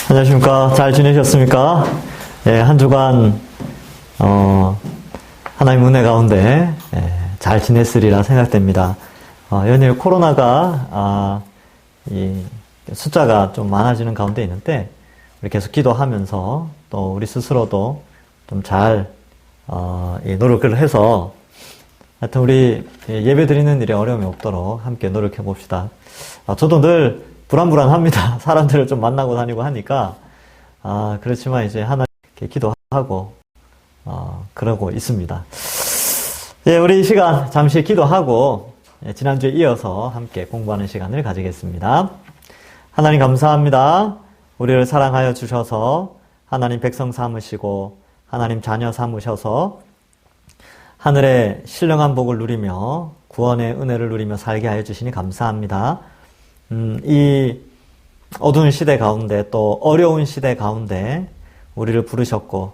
안녕하십니까. 잘 지내셨습니까? 예, 한 주간, 하나님 은혜 가운데, 잘 지냈으리라 생각됩니다. 연일 코로나가, 이 숫자가 좀 많아지는 가운데 있는데, 우리 계속 기도하면서 또 우리 스스로도 좀 잘, 노력을 해서, 하여튼 우리 예배 드리는 일에 어려움이 없도록 함께 노력해 봅시다. 저도 늘 불안합니다. 사람들을 좀 만나고 다니고 하니까. 그렇지만 이제 하나님께 기도하고, 그러고 있습니다. 예, 우리 이 시간 잠시 기도하고, 지난주에 이어서 함께 공부하는 시간을 가지겠습니다. 하나님 감사합니다. 우리를 사랑하여 주셔서 하나님 백성 삼으시고, 하나님 자녀 삼으셔서 하늘의 신령한 복을 누리며 구원의 은혜를 누리며 살게 하여 주시니 감사합니다. 이 어두운 시대 가운데 또 어려운 시대 가운데 우리를 부르셨고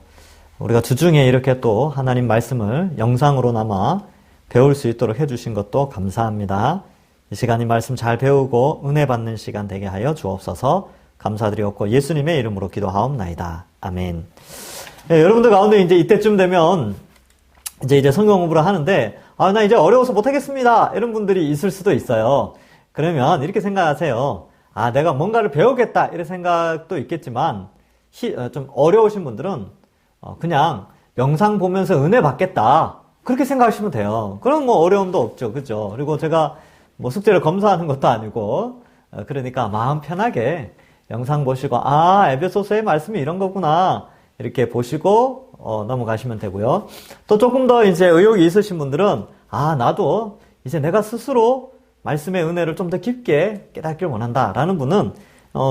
우리가 주중에 이렇게 또 하나님 말씀을 영상으로나마 배울 수 있도록 해주신 것도 감사합니다. 이 시간 이 말씀 잘 배우고 은혜 받는 시간 되게 하여 주옵소서. 감사드리옵고 예수님의 이름으로 기도하옵나이다. 아멘. 네, 여러분들 가운데 이제 이때쯤 되면 이제 성경 공부를 하는데 나 이제 어려워서 못하겠습니다. 이런 분들이 있을 수도 있어요. 그러면 이렇게 생각하세요. 내가 뭔가를 배우겠다 이런 생각도 있겠지만 좀 어려우신 분들은 그냥 영상 보면서 은혜 받겠다 그렇게 생각하시면 돼요. 그럼 뭐 어려움도 없죠. 그죠? 그리고 제가 뭐 숙제를 검사하는 것도 아니고 그러니까 마음 편하게 영상 보시고 에베소서의 말씀이 이런 거구나 이렇게 보시고 넘어가시면 되고요. 또 조금 더 이제 의욕이 있으신 분들은 나도 이제 내가 스스로 말씀의 은혜를 좀 더 깊게 깨닫기를 원한다라는 분은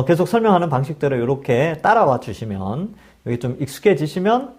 계속 설명하는 방식대로 이렇게 따라와 주시면 여기 좀 익숙해지시면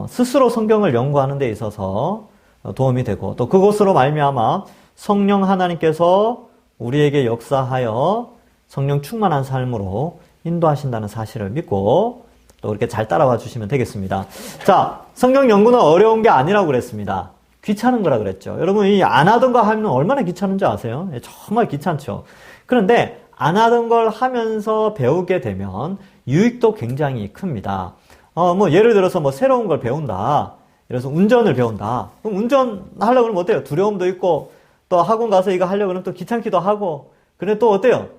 스스로 성경을 연구하는 데 있어서 도움이 되고 또 그것으로 말미암아 성령 하나님께서 우리에게 역사하여 성령 충만한 삶으로 인도하신다는 사실을 믿고 또 이렇게 잘 따라와 주시면 되겠습니다. 자, 성경 연구는 어려운 게 아니라고 그랬습니다. 귀찮은 거라 그랬죠. 여러분, 안 하던 거 하면 얼마나 귀찮은지 아세요? 정말 귀찮죠. 그런데 안 하던 걸 하면서 배우게 되면 유익도 굉장히 큽니다. 예를 들어서 새로운 걸 배운다. 그래서 운전을 배운다. 그럼 운전하려고 그러면 어때요? 두려움도 있고, 또 학원 가서 이거 하려고 그러면 또 귀찮기도 하고, 그런데 또 어때요?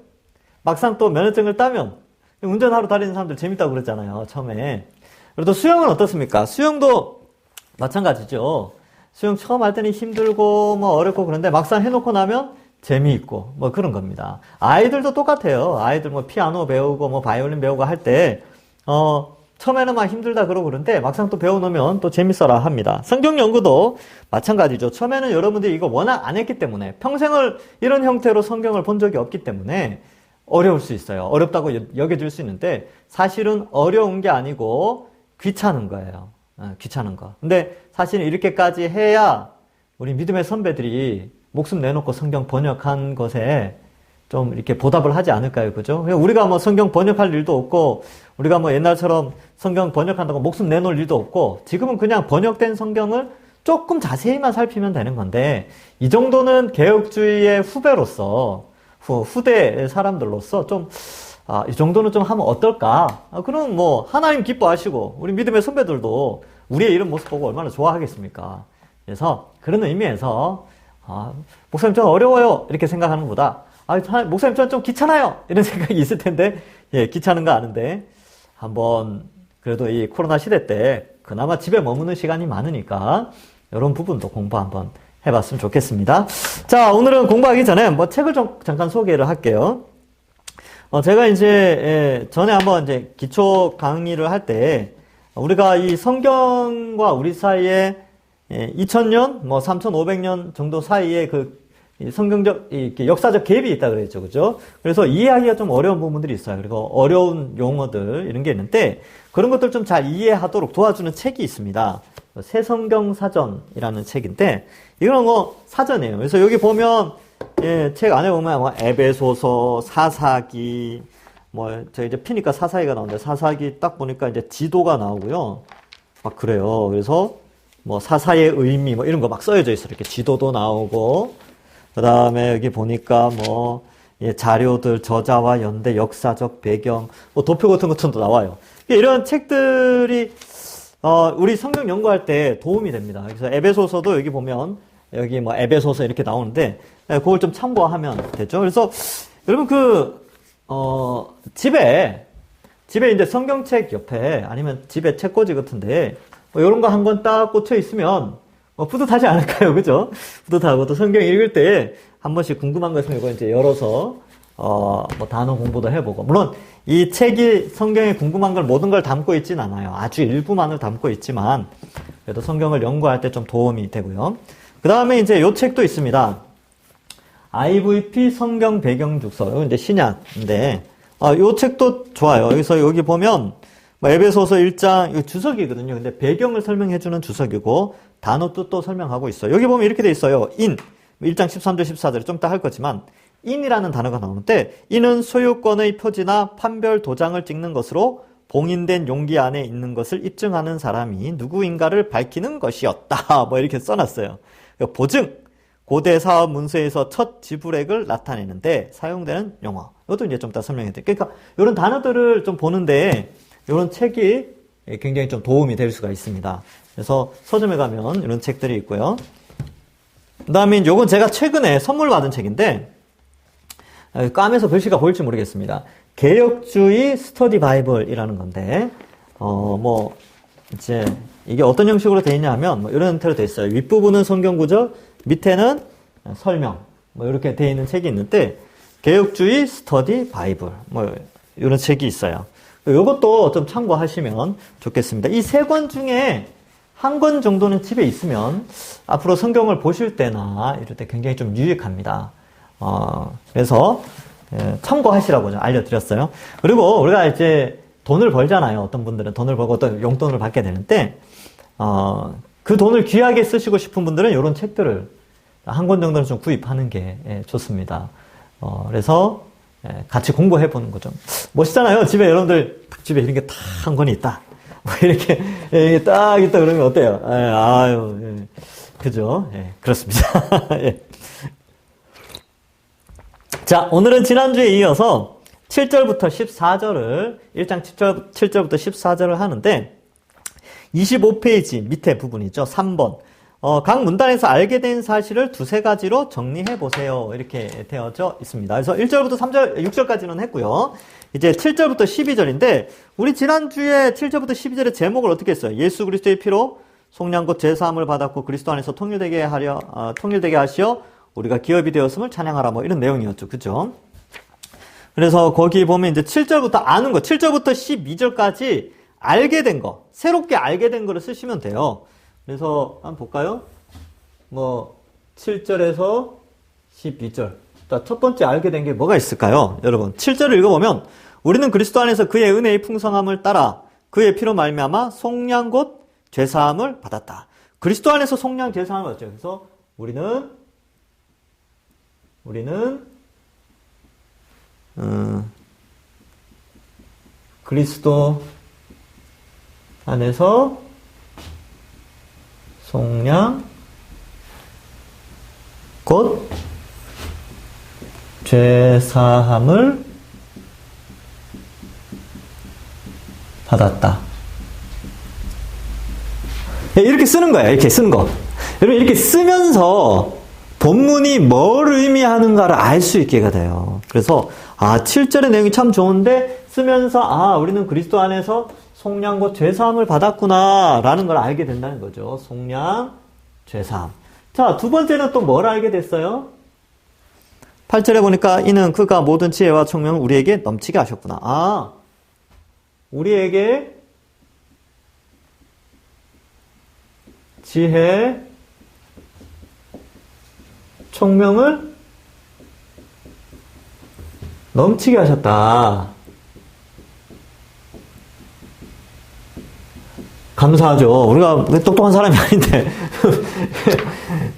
막상 또 면허증을 따면, 운전하러 다니는 사람들 재밌다고 그랬잖아요, 처음에. 그리고 또 수영은 어떻습니까? 수영도 마찬가지죠. 수영 처음 할 때는 힘들고 어렵고 그런데 막상 해놓고 나면 재미있고 그런 겁니다. 아이들도 똑같아요. 아이들 피아노 배우고 바이올린 배우고 할 때 처음에는 막 힘들다 그러고 그런데 막상 또 배워놓으면 또 재밌어라 합니다. 성경 연구도 마찬가지죠. 처음에는 여러분들이 이거 워낙 안 했기 때문에 평생을 이런 형태로 성경을 본 적이 없기 때문에 어려울 수 있어요. 어렵다고 여겨질 수 있는데 사실은 어려운 게 아니고 귀찮은 거예요. 귀찮은 거. 근데 사실은 이렇게까지 해야 우리 믿음의 선배들이 목숨 내놓고 성경 번역한 것에 좀 이렇게 보답을 하지 않을까요? 그죠? 우리가 성경 번역할 일도 없고, 우리가 옛날처럼 성경 번역한다고 목숨 내놓을 일도 없고, 지금은 그냥 번역된 성경을 조금 자세히만 살피면 되는 건데, 이 정도는 개혁주의의 후배로서, 후대 사람들로서 좀, 이 정도는 좀 하면 어떨까? 그럼 하나님 기뻐하시고, 우리 믿음의 선배들도 우리의 이런 모습 보고 얼마나 좋아하겠습니까? 그래서 그런 의미에서, 목사님 좀 어려워요. 이렇게 생각하는 것보다, 목사님 좀 귀찮아요. 이런 생각이 있을 텐데, 귀찮은 거 아는데, 한번, 그래도 이 코로나 시대 때, 그나마 집에 머무는 시간이 많으니까, 이런 부분도 공부 한번 해봤으면 좋겠습니다. 자, 오늘은 공부하기 전에 책을 좀 잠깐 소개를 할게요. 제가 이제, 전에 한번 이제 기초 강의를 할 때, 우리가 이 성경과 우리 사이에 2000년, 3500년 정도 사이에 성경적, 역사적 갭이 있다 그랬죠. 그죠? 그래서 이해하기가 좀 어려운 부분들이 있어요. 그리고 어려운 용어들, 이런 게 있는데, 그런 것들 좀 잘 이해하도록 도와주는 책이 있습니다. 새성경사전이라는 책인데, 이거는 사전이에요. 그래서 여기 보면, 책 안에 보면 에베소서, 사사기, 저 이제 피니까 사사기가 나오는데, 사사기 딱 보니까 이제 지도가 나오고요. 막 그래요. 그래서, 사사의 의미, 이런 거 막 써여져 있어요. 이렇게 지도도 나오고, 그 다음에 여기 보니까 예, 자료들, 저자와 연대, 역사적 배경, 뭐 도표 같은 것도 나와요. 이런 책들이 우리 성경 연구할 때 도움이 됩니다. 그래서 에베소서도 여기 보면 여기 뭐 에베소서 이렇게 나오는데 그걸 좀 참고하면 되죠. 그래서 여러분 집에 이제 성경책 옆에 아니면 집에 책꽂이 같은데 뭐 이런 거 한 권 딱 꽂혀 있으면 뿌듯하지 않을까요? 그죠? 뿌듯하고 또 성경 읽을 때 한 번씩 궁금한 거 있으면 이거 이제 열어서 뭐 단어 공부도 해보고. 물론 이 책이 성경에 궁금한 걸 모든 걸 담고 있진 않아요. 아주 일부만을 담고 있지만 그래도 성경을 연구할 때 좀 도움이 되고요. 그 다음에 이제 요 책도 있습니다. IVP 성경 배경 죽서. 이거 이제 신약인데 요 책도 좋아요. 여기 보면 에베소서 1장 이거 주석이거든요. 근데 배경을 설명해주는 주석이고 단어 뜻도 설명하고 있어요. 여기 보면 이렇게 돼 있어요. 1장 13절 14절에 좀 이따 할 거지만 인이라는 단어가 나오는데 이는 소유권의 표지나 판별 도장을 찍는 것으로 봉인된 용기 안에 있는 것을 입증하는 사람이 누구인가를 밝히는 것이었다. 뭐 이렇게 써놨어요. 보증, 고대 사업 문서에서 첫 지불액을 나타내는데 사용되는 용어. 이것도 이제 좀 이따 설명해 드릴게요. 그러니까 이런 단어들을 좀 보는데 이런 책이 굉장히 좀 도움이 될 수가 있습니다. 그래서 서점에 가면 이런 책들이 있고요. 그 다음에 이건 제가 최근에 선물 받은 책인데 까매서 글씨가 보일지 모르겠습니다. 개혁주의 스터디 바이블이라는 건데 이제 이게 어떤 형식으로 되어 있냐 하면 이런 형태로 되어 있어요. 윗부분은 성경 구절, 밑에는 설명 이렇게 되어 있는 책이 있는데 개혁주의 스터디 바이블 이런 책이 있어요. 이것도 좀 참고하시면 좋겠습니다. 이 세 권 중에 한 권 정도는 집에 있으면 앞으로 성경을 보실 때나 이럴 때 굉장히 좀 유익합니다. 그래서 참고하시라고 좀 알려드렸어요. 그리고 우리가 이제 돈을 벌잖아요. 어떤 분들은 돈을 벌고 또 용돈을 받게 되는데 그 돈을 귀하게 쓰시고 싶은 분들은 이런 책들을 한 권 정도는 좀 구입하는 게 좋습니다. 그래서 같이 공부해보는 거 좀 멋있잖아요. 집에 여러분들 집에 이런 게 딱 한 권이 있다. 이렇게 딱 있다 그러면 어때요? 그죠? 그렇습니다. 예. 자, 오늘은 지난주에 이어서 7절부터 14절을 1장 7절부터 14절을 하는데 25페이지 밑에 부분이죠. 3번. 각 문단에서 알게 된 사실을 두세 가지로 정리해 보세요. 이렇게 되어져 있습니다. 그래서 1절부터 3절, 6절까지는 했고요. 이제 7절부터 12절인데 우리 지난주에 7절부터 12절의 제목을 어떻게 했어요? 예수 그리스도의 피로 속량 곧 제사함을 받았고 그리스도 안에서 통일되게 하시어 우리가 기업이 되었음을 찬양하라 이런 내용이었죠. 그죠? 그래서 거기 보면 이제 7절부터 아는 거, 7절부터 12절까지 알게 된 거, 새롭게 알게 된 거를 쓰시면 돼요. 그래서 한번 볼까요? 7절에서 12절. 첫 번째 알게 된 게 뭐가 있을까요? 여러분, 7절을 읽어보면 우리는 그리스도 안에서 그의 은혜의 풍성함을 따라 그의 피로 말미암아 속량 곧 죄사함을 받았다. 그리스도 안에서 속량 죄사함을 받았죠. 그래서 우리는 그리스도 안에서 속량 곧 죄사함을 받았다. 이렇게 쓰는 거예요. 이렇게 쓰는 거. 여러분 이렇게 쓰면서 본문이 뭘 의미하는가를 알 수 있게 돼요. 그래서 7절의 내용이 참 좋은데 쓰면서 우리는 그리스도 안에서 속량 곧 죄사함을 받았구나 라는 걸 알게 된다는 거죠. 속량, 죄사함. 자, 두 번째는 또 뭘 알게 됐어요? 8절에 보니까 이는 그가 모든 지혜와 총명을 우리에게 넘치게 하셨구나. 우리에게 지혜, 총명을 넘치게 하셨다. 감사하죠. 우리가 똑똑한 사람이 아닌데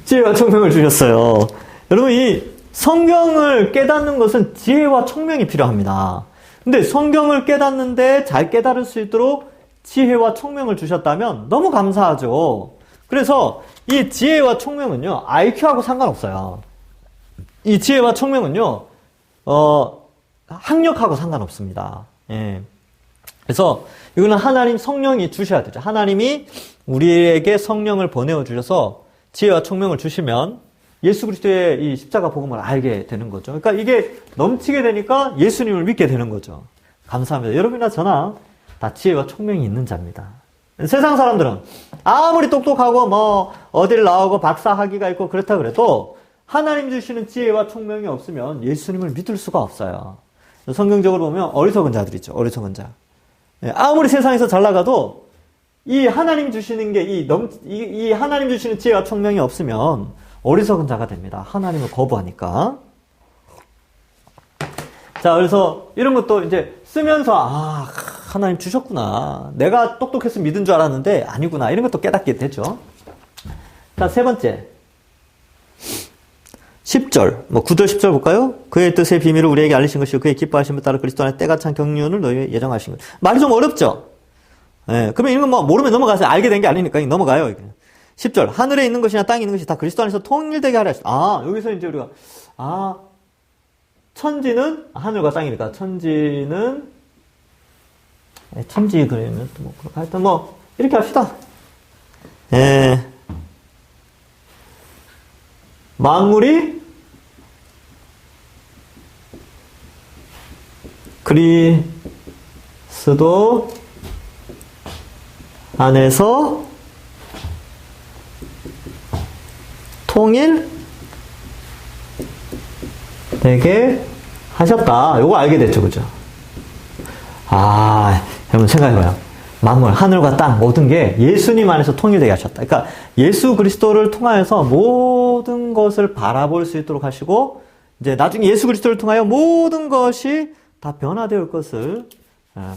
지혜와 총명을 주셨어요. 여러분 이 성경을 깨닫는 것은 지혜와 총명이 필요합니다. 근데 성경을 깨닫는데 잘 깨달을 수 있도록 지혜와 총명을 주셨다면 너무 감사하죠. 그래서 이 지혜와 총명은요, IQ하고 상관없어요. 이 지혜와 총명은요, 학력하고 상관없습니다. 예. 그래서 이거는 하나님 성령이 주셔야 되죠. 하나님이 우리에게 성령을 보내어 주셔서 지혜와 총명을 주시면 예수 그리스도의 이 십자가 복음을 알게 되는 거죠. 그러니까 이게 넘치게 되니까 예수님을 믿게 되는 거죠. 감사합니다. 여러분이나 저나 다 지혜와 총명이 있는 자입니다. 세상 사람들은 아무리 똑똑하고 뭐 어딜 나오고 박사 학위가 있고 그렇다 그래도 하나님 주시는 지혜와 총명이 없으면 예수님을 믿을 수가 없어요. 성경적으로 보면 어리석은 자들이죠. 어리석은 자. 아무리 세상에서 잘 나가도 이 하나님 주시는 게 이 하나님 주시는 지혜와 총명이 없으면 어리석은 자가 됩니다. 하나님을 거부하니까. 자, 그래서 이런 것도 이제 쓰면서 하나님 주셨구나. 내가 똑똑해서 믿은 줄 알았는데 아니구나. 이런 것도 깨닫게 되죠. 자, 세 번째. 10절, 9절, 10절 볼까요? 그의 뜻의 비밀을 우리에게 알리신 것이고 그의 기뻐하심을 따라 그리스도 안에 때가 찬 경륜을 너희에게 예정하신 것. 말이 좀 어렵죠? 예, 그러면 이런 거 모르면 넘어가세요. 알게 된 게 아니니까 넘어가요. 이게. 10절, 하늘에 있는 것이나 땅에 있는 것이 다 그리스도 안에서 통일되게 하라 했습니다. 여기서 이제 우리가, 천지는, 하늘과 땅이니까, 천지 그러면 또 하여튼 이렇게 합시다. 예. 만물이 그리스도 안에서 통일되게 하셨다. 요거 알게 됐죠, 그죠? 여러분 생각해봐요. 만물, 하늘과 땅, 모든 게 예수님 안에서 통일되게 하셨다. 그러니까 예수 그리스도를 통하여서 모든 것을 바라볼 수 있도록 하시고, 이제 나중에 예수 그리스도를 통하여 모든 것이 다 변화되어 것을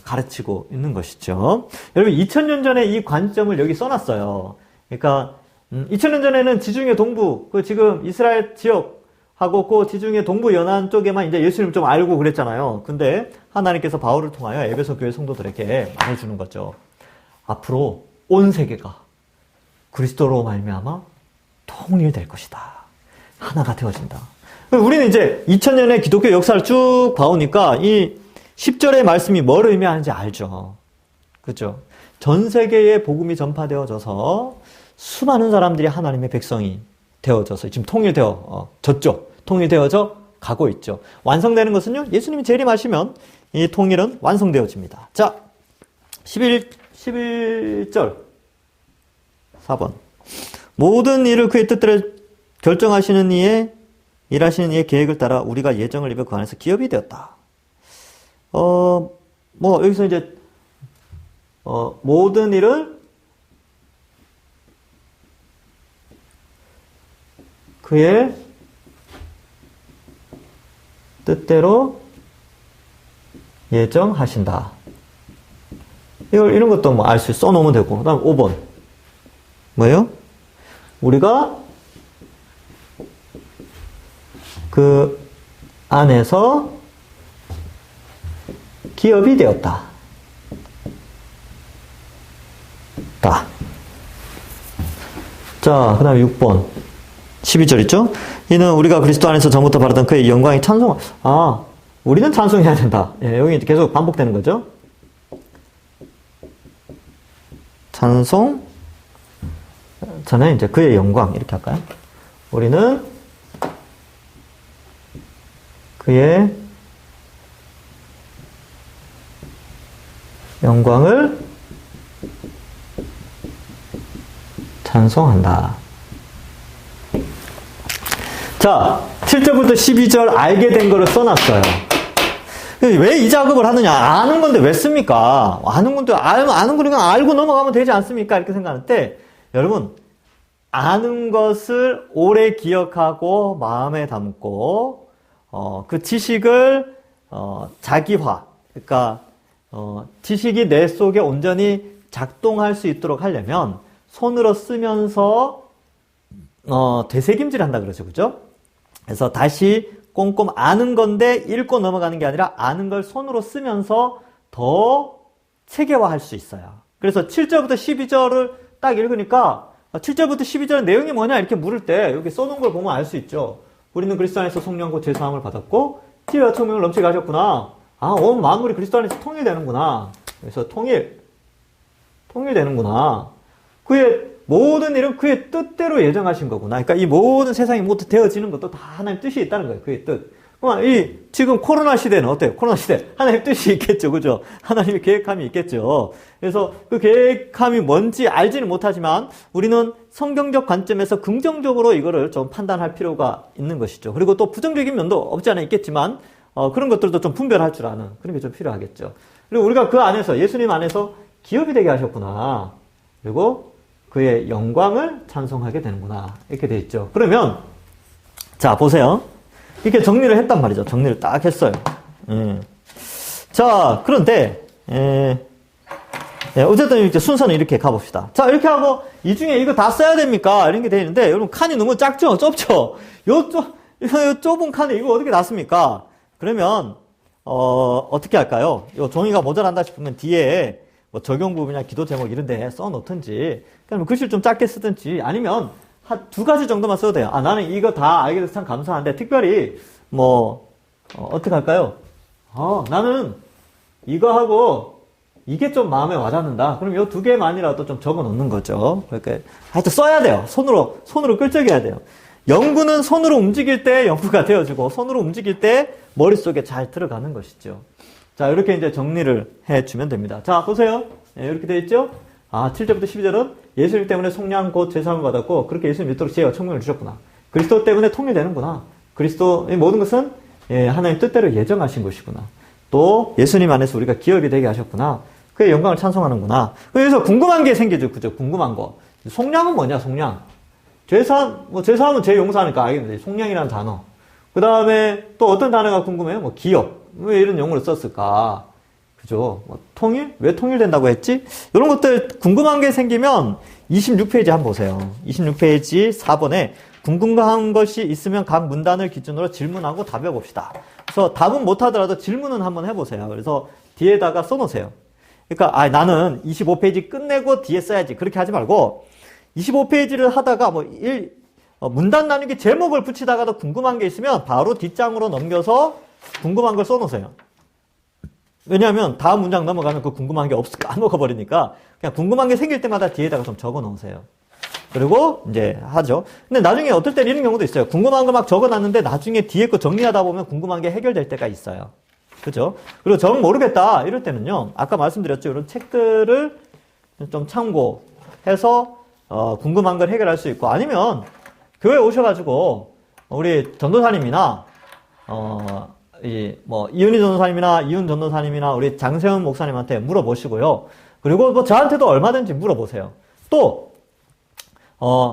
가르치고 있는 것이죠. 여러분 2000년 전에 이 관점을 여기 써놨어요. 그러니까 2000년 전에는 지중해 동부, 지금 이스라엘 지역하고 그 지중해 동부 연안 쪽에만 이제 예수님 좀 알고 그랬잖아요. 근데 하나님께서 바울을 통하여 에베소 교회 성도들에게 말해주는 거죠. 앞으로 온 세계가 그리스도로 말미암아 통일될 것이다. 하나가 되어진다. 우리는 이제 2000년의 기독교 역사를 쭉 봐오니까 이 10절의 말씀이 뭘 의미하는지 알죠. 그죠? 전 세계에 복음이 전파되어져서 수많은 사람들이 하나님의 백성이 되어져서 지금 통일되어졌죠. 통일되어져 가고 있죠. 완성되는 것은요, 예수님이 재림하시면 이 통일은 완성되어집니다. 자, 11절 4번. 모든 일을 그의 뜻대로 결정하시는 이의 일하시는 이의 계획을 따라 우리가 예정을 입어 그 안에서 기업이 되었다. 여기서 이제 모든 일을 그의 뜻대로 예정하신다. 이런 것도 알 수 써놓으면 되고. 그 다음 5번. 뭐예요? 우리가 그 안에서 기업이 되었다. 자, 그 다음에 6번. 12절 있죠? 이는 우리가 그리스도 안에서 전부터 바라던 그의 영광이 우리는 찬송해야 된다. 예, 여기 계속 반복되는 거죠? 찬송, 저는 이제 그의 영광, 이렇게 할까요? 우리는 그의 영광을 찬송한다. 자, 7절부터 12절 알게 된 거를 써놨어요. 왜 이 작업을 하느냐? 아는 건데 왜 씁니까? 아는 건데, 아는 거니까 알고 넘어가면 되지 않습니까? 이렇게 생각하는데, 여러분, 아는 것을 오래 기억하고 마음에 담고, 그 지식을, 자기화, 그러니까, 지식이 내 속에 온전히 작동할 수 있도록 하려면, 손으로 쓰면서, 되새김질 한다 그러죠. 그죠? 그래서 다시 꼼꼼 아는 건데 읽고 넘어가는 게 아니라 아는 걸 손으로 쓰면서 더 체계화할 수 있어요. 그래서 7절부터 12절을 딱 읽으니까 7절부터 12절의 내용이 뭐냐 이렇게 물을 때 여기 써놓은 걸 보면 알 수 있죠. 우리는 그리스도 안에서 성령과 죄사함을 받았고 지혜와 총명을 넘치게 하셨구나. 아, 온 만물이 그리스도 안에서 통일되는구나. 그래서 통일되는구나. 그의 모든 일은 그의 뜻대로 예정하신 거구나. 그러니까 이 모든 세상이 모두 되어지는 것도 다 하나님 뜻이 있다는 거예요. 그의 뜻. 지금 코로나 시대는 어때요? 코로나 시대. 하나님 뜻이 있겠죠. 그죠? 하나님의 계획함이 있겠죠. 그래서 그 계획함이 뭔지 알지는 못하지만 우리는 성경적 관점에서 긍정적으로 이거를 좀 판단할 필요가 있는 것이죠. 그리고 또 부정적인 면도 없지 않아 있겠지만, 그런 것들도 좀 분별할 줄 아는 그런 게 좀 필요하겠죠. 그리고 우리가 그 안에서, 예수님 안에서 기업이 되게 하셨구나. 그리고 그의 영광을 찬송하게 되는구나. 이렇게 돼 있죠. 그러면, 자, 보세요. 이렇게 정리를 했단 말이죠. 정리를 딱 했어요. 자, 그런데, 어쨌든 이제 순서는 이렇게 가봅시다. 자, 이렇게 하고, 이 중에 이거 다 써야 됩니까? 이런 게 돼 있는데, 여러분, 칸이 너무 작죠? 좁죠? 요 좁은 칸에 이거 어떻게 놨습니까? 그러면, 어떻게 할까요? 요 종이가 모자란다 싶으면 뒤에 뭐 적용 부분이나 기도 제목 이런 데 써 놓든지, 그냥 글씨를 좀 작게 쓰든지, 아니면, 한 2가지 정도만 써도 돼요. 아, 나는 이거 다 알게 돼서 참 감사한데, 특별히, 어떻게 할까요? 나는 이거 하고, 이게 좀 마음에 와닿는다. 그럼 요 2개만이라도 좀 적어 놓는 거죠. 그러니까, 하여튼 써야 돼요. 손으로 끌적여야 돼요. 연구는 손으로 움직일 때 연구가 되어지고, 손으로 움직일 때 머릿속에 잘 들어가는 것이죠. 자, 이렇게 이제 정리를 해주면 됩니다. 자, 보세요. 이렇게 되어 있죠? 7절부터 12절은 예수님 때문에 속량 곧 제사함을 받았고 그렇게 예수님 믿도록 지혜와 청명을 주셨구나. 그리스도 때문에 통일되는구나. 그리스도의 모든 것은 하나님 뜻대로 예정하신 것이구나. 또 예수님 안에서 우리가 기업이 되게 하셨구나. 그의 영광을 찬송하는구나. 그래서 궁금한 게 생기죠. 그죠? 궁금한 거. 속량은 뭐냐? 속량. 제사함은 제 용서하니까 알겠는데 속량이라는 단어. 그 다음에 또 어떤 단어가 궁금해요? 기업. 왜 이런 용어를 썼을까? 그죠? 통일? 왜 통일된다고 했지? 이런 것들 궁금한 게 생기면 26페이지 한번 보세요. 26페이지 4번에 궁금한 것이 있으면 각 문단을 기준으로 질문하고 답해 봅시다. 그래서 답은 못하더라도 질문은 한번 해보세요. 그래서 뒤에다가 써놓으세요. 그러니까 나는 25페이지 끝내고 뒤에 써야지. 그렇게 하지 말고 25페이지를 하다가 문단 나누기 제목을 붙이다가도 궁금한 게 있으면 바로 뒷장으로 넘겨서 궁금한 걸 써놓으세요. 왜냐하면 다음 문장 넘어가면 그 궁금한 게 까먹어버리니까 그냥 궁금한 게 생길 때마다 뒤에다가 좀 적어 놓으세요. 그리고 이제 하죠. 근데 나중에 어떨 때 이런 경우도 있어요. 궁금한 거 막 적어 놨는데 나중에 뒤에 거 정리하다 보면 궁금한 게 해결될 때가 있어요. 그죠? 그리고 정 모르겠다 이럴 때는요. 아까 말씀드렸죠. 이런 책들을 좀 참고해서 궁금한 걸 해결할 수 있고, 아니면 교회 오셔가지고 우리 전도사님이나 이은희 전도사님이나 이윤 전도사님이나 우리 장세훈 목사님한테 물어보시고요. 그리고 저한테도 얼마든지 물어보세요. 또,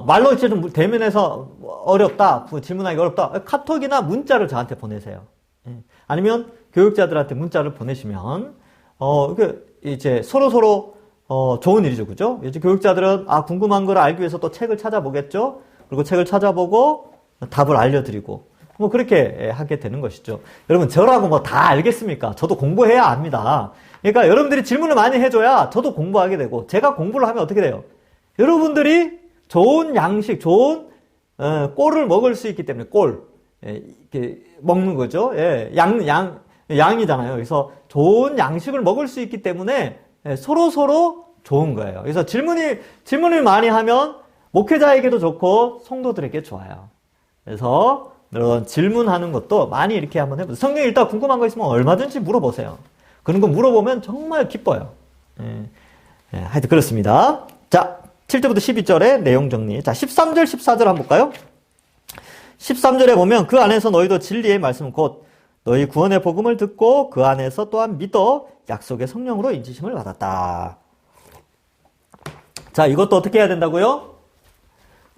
말로 이제 좀 대면에서 어렵다, 질문하기 어렵다, 카톡이나 문자를 저한테 보내세요. 아니면 교육자들한테 문자를 보내시면, 이제 서로 좋은 일이죠. 그죠? 이제 교육자들은, 궁금한 걸 알기 위해서 또 책을 찾아보겠죠? 그리고 책을 찾아보고 답을 알려드리고, 그렇게 하게 되는 것이죠. 여러분, 저라고 다 알겠습니까? 저도 공부해야 압니다. 그러니까 여러분들이 질문을 많이 해줘야 저도 공부하게 되고, 제가 공부를 하면 어떻게 돼요? 여러분들이 좋은 양식, 좋은, 꼴을 먹을 수 있기 때문에, 이렇게 먹는 거죠. 예, 양이잖아요. 그래서 좋은 양식을 먹을 수 있기 때문에 서로 좋은 거예요. 그래서 질문을 많이 하면 목회자에게도 좋고, 성도들에게 좋아요. 그래서, 이런 질문하는 것도 많이 이렇게 한번 해보세요. 성경 일단 궁금한 거 있으면 얼마든지 물어보세요. 그런 거 물어보면 정말 기뻐요. 하여튼 그렇습니다. 자, 7절부터 12절의 내용 정리. 자, 13절, 14절 한번 볼까요? 13절에 보면 그 안에서 너희도 진리의 말씀 곧 너희 구원의 복음을 듣고 그 안에서 또한 믿어 약속의 성령으로 인치심을 받았다. 자, 이것도 어떻게 해야 된다고요?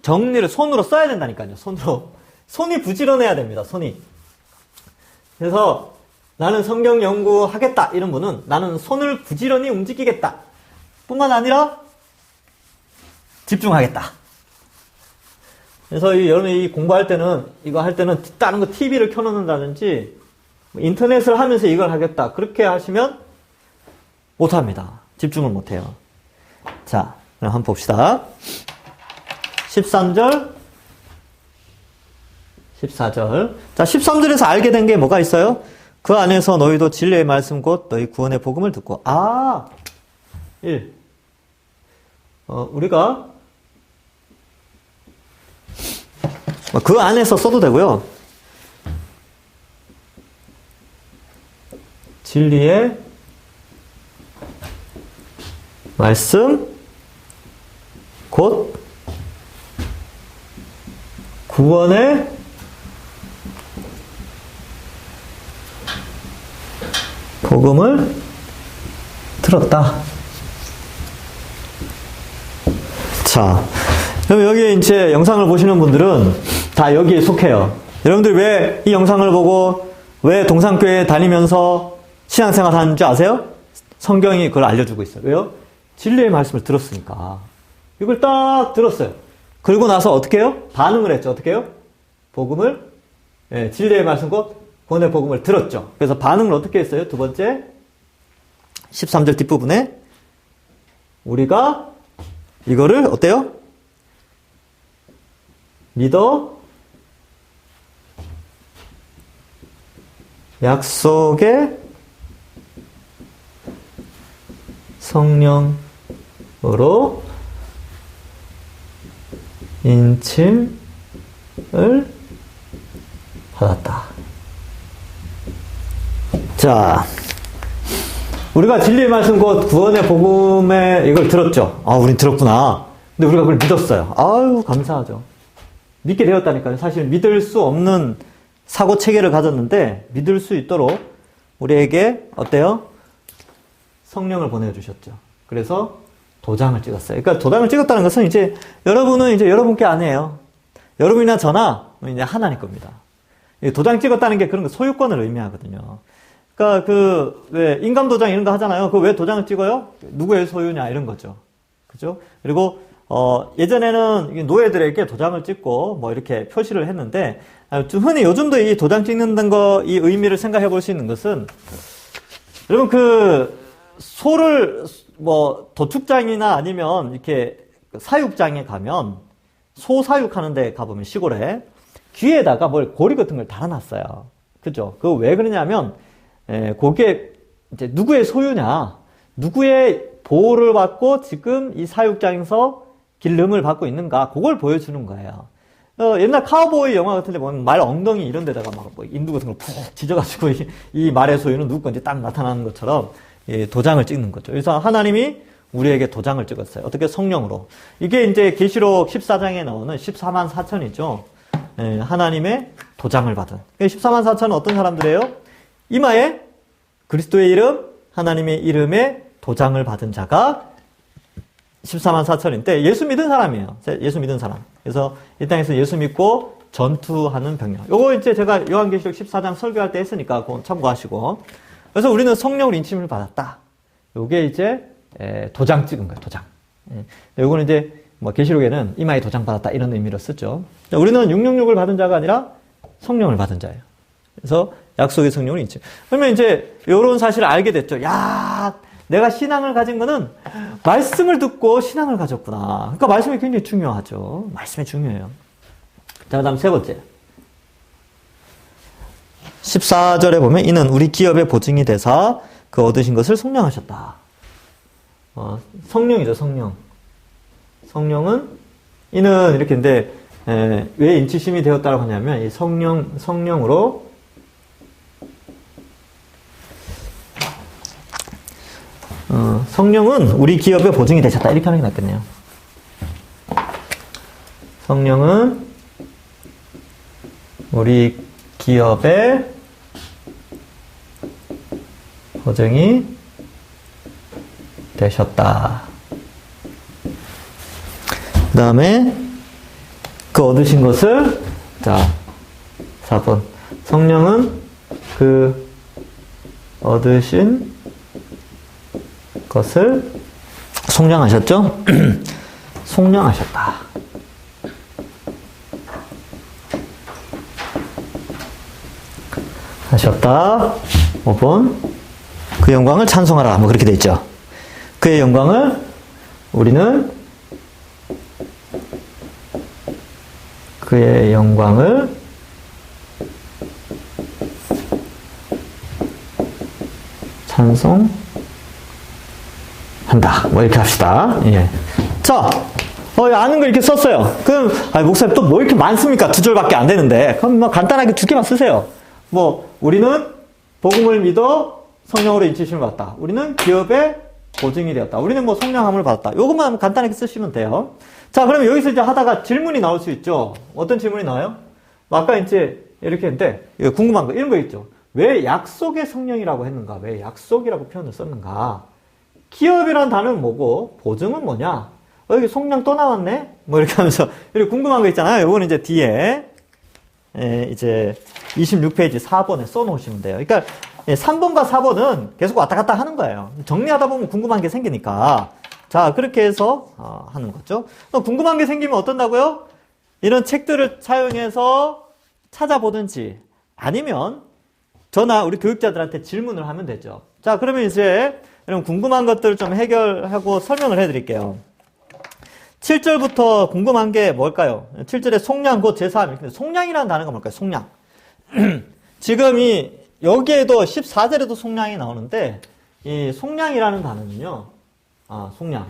정리를 손으로 써야 된다니까요. 손이 부지런해야 됩니다. 손이. 그래서 나는 성경 연구하겠다 이런 분은 나는 손을 부지런히 움직이겠다 뿐만 아니라 집중하겠다. 그래서 여러분이 공부할 때는 이거 할 때는 다른 거 TV를 켜놓는다든지 인터넷을 하면서 이걸 하겠다 그렇게 하시면 못합니다. 집중을 못해요. 자, 그럼 한번 봅시다. 13절 14절. 자, 13절에서 알게 된 게 뭐가 있어요? 그 안에서 너희도 진리의 말씀 곧 너희 구원의 복음을 듣고. 1. 우리가 그 안에서 써도 되고요. 진리의 말씀 곧 구원의 복음을 들었다. 자, 그럼 여기 이제 영상을 보시는 분들은 다 여기에 속해요. 여러분들 왜 이 영상을 보고 왜 동산교회 다니면서 신앙생활 하는 줄 아세요? 성경이 그걸 알려주고 있어요. 왜요? 진리의 말씀을 들었으니까. 이걸 딱 들었어요. 그리고 나서 어떻게 해요? 반응을 했죠. 어떻게 해요? 복음을, 진리의 말씀 곧 구원의 복음을 들었죠. 그래서 반응을 어떻게 했어요? 두 번째, 13절 뒷부분에 우리가 이거를 어때요? 믿어 약속의 성령으로 인침을 받았다. 자, 우리가 진리의 말씀 곧 구원의 복음에 이걸 들었죠. 우린 들었구나. 근데 우리가 그걸 믿었어요. 아유, 감사하죠. 믿게 되었다니까요. 사실 믿을 수 없는 사고 체계를 가졌는데 믿을 수 있도록 우리에게 어때요? 성령을 보내주셨죠. 그래서 도장을 찍었어요. 그러니까 도장을 찍었다는 것은 이제 여러분은 이제 여러분께 아니에요. 여러분이나 저나 이제 하나님 겁니다. 도장 찍었다는 게 그런 거 소유권을 의미하거든요. 그러니까 왜 인감 도장 이런 거 하잖아요. 왜 도장을 찍어요? 누구의 소유냐 이런 거죠. 그죠? 그리고 예전에는 노예들에게 도장을 찍고 뭐 이렇게 표시를 했는데 흔히 요즘도 이 도장 찍는 거 이 의미를 생각해 볼 수 있는 것은 여러분 소를 뭐 도축장이나 아니면 이렇게 사육장에 가면 소 사육하는 데 가보면 시골에 귀에다가 뭘 고리 같은 걸 달아놨어요. 그죠? 그거 왜 그러냐면 그게 이제 누구의 소유냐, 누구의 보호를 받고 지금 이 사육장에서 길름을 받고 있는가, 그걸 보여주는 거예요. 옛날 카우보이 영화 같은 데 보면 말 엉덩이 이런 데다가 막 뭐 인두 같은 걸 푹 찢어가지고 이 말의 소유는 누구 건지 딱 나타나는 것처럼 도장을 찍는 거죠. 그래서 하나님이 우리에게 도장을 찍었어요. 어떻게? 성령으로. 이게 이제 계시록 14장에 나오는 14만 4천이죠. 하나님의 도장을 받은. 14만 4천은 어떤 사람들이에요? 이마에 그리스도의 이름, 하나님의 이름에 도장을 받은 자가 14만 4천인데 예수 믿은 사람이에요. 예수 믿은 사람. 그래서 이 땅에서 예수 믿고 전투하는 병력. 요거 이제 제가 요한계시록 14장 설교할 때 했으니까 그건 참고하시고. 그래서 우리는 성령으로 인침을 받았다. 요게 이제 도장 찍은 거예요. 도장. 요거는 이제 뭐 계시록에는 이마에 도장 받았다 이런 의미로 쓰죠. 우리는 666을 받은 자가 아니라 성령을 받은 자예요. 그래서 약속의 성령을 인침. 그러면 이제 요런 사실을 알게 됐죠. 야, 내가 신앙을 가진 거는 말씀을 듣고 신앙을 가졌구나. 그러니까 말씀이 굉장히 중요하죠. 말씀이 중요해요. 자, 그 다음 세 번째. 14절에 보면 이는 우리 기업의 보증이 되사 그 얻으신 것을 성령하셨다. 성령이죠, 성령. 성령은 이는 이렇게 인데 왜 인치심이 되었다고 하냐면 이 성령으로 성령은 우리 기업의 보증이 되셨다. 이렇게 하는 게 낫겠네요. 성령은 우리 기업의 보증이 되셨다. 그 다음에 그 얻으신 것을, 자, 4번. 성령은 그 얻으신 것을 속량하셨죠? 속량하셨다. 하셨다. 5번. 그 영광을 찬송하라. 뭐 그렇게 돼 있죠. 그의 영광을 우리는 그의 영광을 찬송한다. 뭐 이렇게 합시다. 예. 자, 아는 거 이렇게 썼어요. 그럼, 목사님 또 뭐 이렇게 많습니까? 2절밖에 안 되는데. 그럼 뭐 간단하게 2개만 쓰세요. 뭐, 우리는 복음을 믿어 성령으로 인치심을 받았다. 우리는 기업의 보증이 되었다. 우리는 뭐 성령함을 받았다. 요것만 간단하게 쓰시면 돼요. 자, 그러면 여기서 이제 하다가 질문이 나올 수 있죠. 어떤 질문이 나와요? 아까 이제 이렇게 했는데, 궁금한 거, 이런 거 있죠. 왜 약속의 성령이라고 했는가? 왜 약속이라고 표현을 썼는가? 기업이란 단어는 뭐고, 보증은 뭐냐? 여기 성령 또 나왔네? 뭐 이렇게 하면서, 이렇게 궁금한 거 있잖아요. 요거는 이제 뒤에, 이제 26페이지 4번에 써놓으시면 돼요. 그러니까 3번과 4번은 계속 왔다 갔다 하는 거예요. 정리하다 보면 궁금한 게 생기니까. 자, 그렇게 해서 하는 거죠. 궁금한 게 생기면 어떤다고요? 이런 책들을 사용해서 찾아보든지 아니면 저나 우리 교육자들한테 질문을 하면 되죠. 자, 그러면 이제 여러분 궁금한 것들을 좀 해결하고 설명을 해드릴게요. 7절부터 궁금한 게 뭘까요? 7절에 속량 곧 제사함. 속량이라는 단어가 뭘까요? 속량. 지금 여기에도 14절에도 속량이 나오는데 이 속량이라는 단어는요. 속량.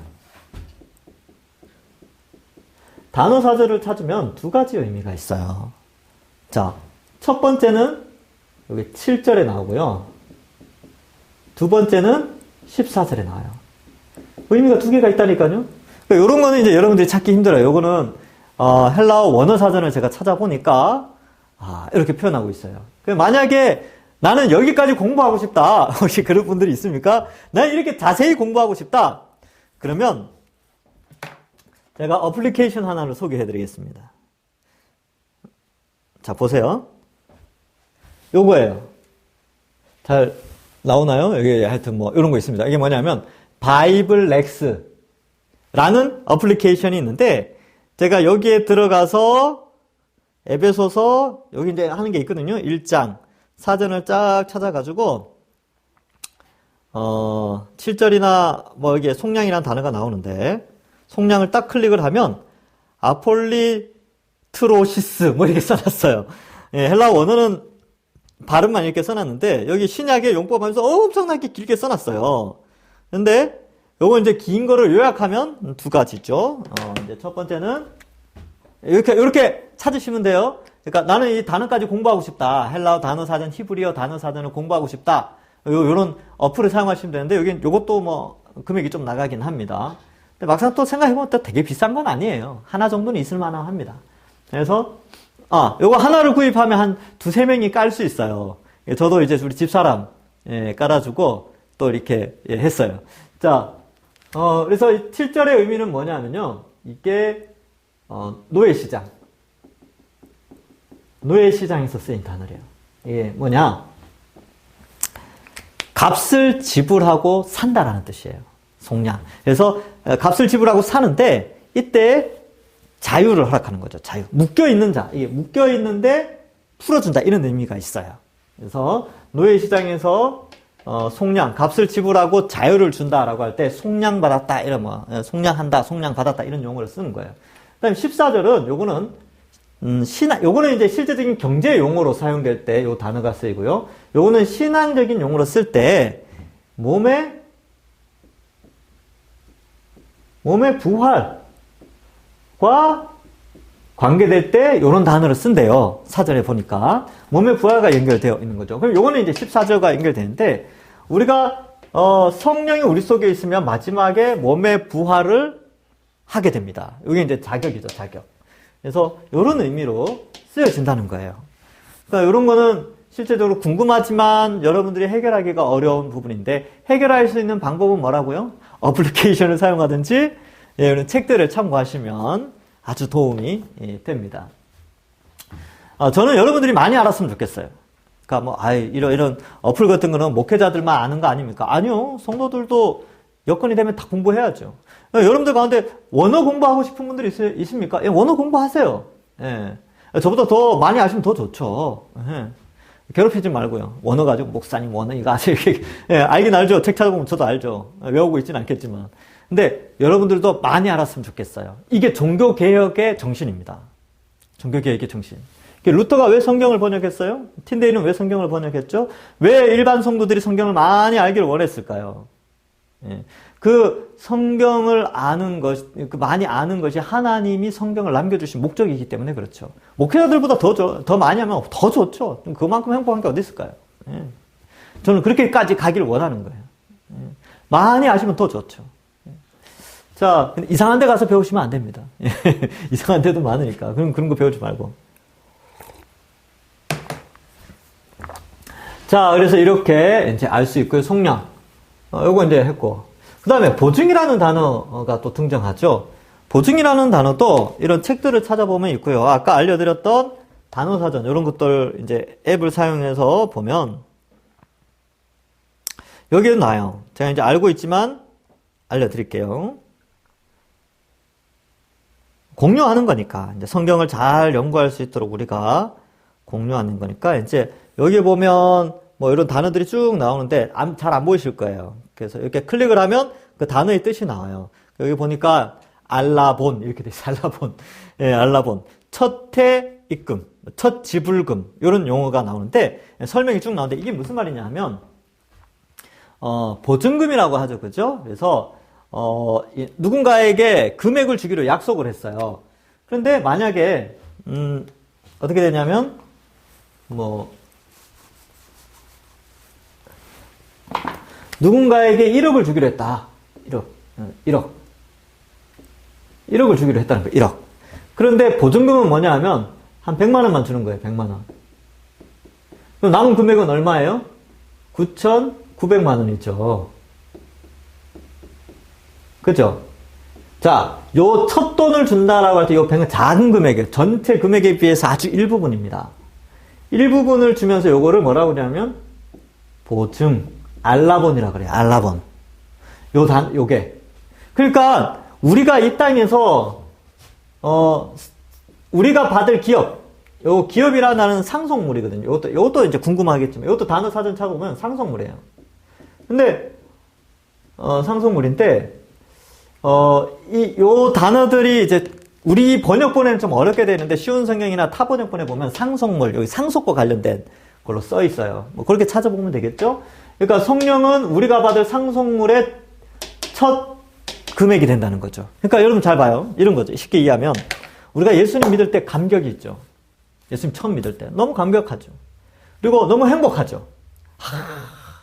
단어 사절을 찾으면 2가지 의미가 있어요. 자, 첫 번째는 여기 7절에 나오고요. 두 번째는 14절에 나와요. 의미가 2개가 있다니까요. 이런 거는 이제 여러분들이 찾기 힘들어요. 요거는 헬라어 원어 사전을 제가 찾아보니까 이렇게 표현하고 있어요. 만약에 나는 여기까지 공부하고 싶다. 혹시 그런 분들이 있습니까? 난 이렇게 자세히 공부하고 싶다. 그러면 제가 어플리케이션 하나를 소개해 드리겠습니다. 자, 보세요. 요거예요. 잘 나오나요? 여기 하여튼 뭐 이런 거 있습니다. 이게 뭐냐면 바이블렉스라는 어플리케이션이 있는데 제가 여기에 들어가서 에베소서 여기 이제 하는 게 있거든요. 1장 사전을 쫙 찾아가지고 7절이나 뭐 이게 속량이라는 단어가 나오는데 속량을 딱 클릭을 하면 아폴리트로시스 뭐 이렇게 써놨어요. 헬라어 원어는 발음만 이렇게 써놨는데 여기 신약의 용법 하면서 엄청나게 길게 써놨어요. 근데 요거 이제 긴 거를 요약하면 2가지죠. 이제 첫 번째는 이렇게 찾으시면 돼요. 그러니까 나는 이 단어까지 공부하고 싶다. 헬라어 단어 사전, 히브리어 단어 사전을 공부하고 싶다. 요런 어플을 사용하시면 되는데 여긴 요것도 뭐 금액이 좀 나가긴 합니다. 근데 막상 또 생각해보면 또 되게 비싼 건 아니에요. 하나 정도는 있을 만한 합니다. 그래서 요거 하나를 구입하면 한 2-3명이 깔 수 있어요. 저도 이제 우리 집사람 깔아주고 또 이렇게 했어요. 자, 그래서 7절의 의미는 뭐냐면요. 이게 노예시장. 노예시장에서 쓰인 단어래요. 이게 뭐냐? 값을 지불하고 산다라는 뜻이에요. 속량. 그래서 값을 지불하고 사는데 이때 자유를 허락하는 거죠. 자유. 묶여있는 자. 이게 묶여있는데 풀어준다. 이런 의미가 있어요. 그래서 노예시장에서 속량, 값을 지불하고 자유를 준다라고 할 때 속량받았다. 이런 속량한다, 속량받았다. 이런 용어를 쓰는 거예요. 그 다음에 14절은 요거는 요거는 이제 실제적인 경제 용어로 사용될 때 요 단어가 쓰이고요. 요거는 신앙적인 용어로 쓸 때 몸의 부활과 관계될 때 요런 단어를 쓴대요. 사전에 보니까. 몸의 부활과 연결되어 있는 거죠. 그럼 요거는 이제 14절과 연결되는데 우리가 성령이 우리 속에 있으면 마지막에 몸의 부활을 하게 됩니다. 이게 이제 자격이죠, 자격. 그래서 이런 의미로 쓰여진다는 거예요. 그러니까 이런 거는 실제적으로 궁금하지만 여러분들이 해결하기가 어려운 부분인데 해결할 수 있는 방법은 뭐라고요? 어플리케이션을 사용하든지 이런 책들을 참고하시면 아주 도움이 됩니다. 저는 여러분들이 많이 알았으면 좋겠어요. 그러니까 이런 어플 같은 거는 목회자들만 아는 거 아닙니까? 아니요. 성도들도 여건이 되면 다 공부해야죠. 여러분들 가운데 원어 공부하고 싶은 분들이 있습니까? 원어 공부하세요. 저보다 더 많이 아시면 더 좋죠. 괴롭히지 말고요. 원어 가지고 목사님 원어 이거 아세요? 알긴 알죠. 책 찾아보면 저도 알죠. 외우고 있지는 않겠지만. 근데 여러분들도 많이 알았으면 좋겠어요. 이게 종교개혁의 정신입니다. 종교개혁의 정신. 루터가 왜 성경을 번역했어요? 틴데이는 왜 성경을 번역했죠? 왜 일반 성도들이 성경을 많이 알기를 원했을까요? 예. 그 성경을 아는 것, 많이 아는 것이 하나님이 성경을 남겨주신 목적이기 때문에 그렇죠. 목회자들보다 더 많이 하면 더 좋죠. 그만큼 행복한 게 어디 있을까요? 예. 저는 그렇게까지 가기를 원하는 거예요. 예. 많이 아시면 더 좋죠. 예. 자, 근데 이상한 데 가서 배우시면 안 됩니다. 예. 이상한 데도 많으니까. 그럼 그런 거 배우지 말고. 자, 그래서 이렇게 이제 알 수 있고요. 속량. 요거 이제 했고. 그 다음에 보증이라는 단어가 또 등장하죠. 보증이라는 단어도 이런 책들을 찾아보면 있고요. 아까 알려드렸던 단어사전, 이런 것들 이제 앱을 사용해서 보면 여기에 나와요. 제가 이제 알고 있지만 알려드릴게요. 공유하는 거니까. 이제 성경을 잘 연구할 수 있도록 우리가 공유하는 거니까 이제 여기 보면 뭐 이런 단어들이 쭉 나오는데 잘 안 보이실 거예요. 그래서 이렇게 클릭을 하면 그 단어의 뜻이 나와요. 여기 보니까 알라본 이렇게 돼 있어요. 알라본. 예, 알라본. 첫해 입금, 첫 지불금 이런 용어가 나오는데 설명이 쭉 나오는데 이게 무슨 말이냐 하면 보증금이라고 하죠. 그죠? 그래서 누군가에게 금액을 주기로 약속을 했어요. 그런데 만약에 어떻게 되냐면 누군가에게 1억을 주기로 했다. 1억을 주기로 했다는 거예요. 1억. 그런데 보증금은 뭐냐 하면 한 100만 원만 주는 거예요. 100만 원. 그럼 남은 금액은 얼마예요? 9,900만 원이죠. 그죠? 자, 요 첫 돈을 준다라고 할 때 요 100은 작은 금액이에요. 전체 금액에 비해서 아주 일부분입니다. 일부분을 주면서 요거를 뭐라고 그러냐면 보증, 알라본이라고 그래요. 알라본. 요게. 그러니까 우리가 이 땅에서 우리가 받을 기업, 요 기업이라는 상속물이거든요. 요것도 이제 궁금하겠지만 요것도 단어 사전 찾아보면 상속물이에요. 근데 상속물인데 요 단어들이 이제 우리 번역본에는 좀 어렵게 되는데 쉬운 성경이나 타 번역본에 보면 상속물, 여기 상속과 관련된 걸로 써 있어요. 뭐 그렇게 찾아보면 되겠죠? 그러니까 성령은 우리가 받을 상속물의 첫 금액이 된다는 거죠. 그러니까 여러분 잘 봐요. 이런 거죠. 쉽게 이해하면 우리가 예수님 믿을 때 감격이 있죠. 예수님 처음 믿을 때 너무 감격하죠. 그리고 너무 행복하죠.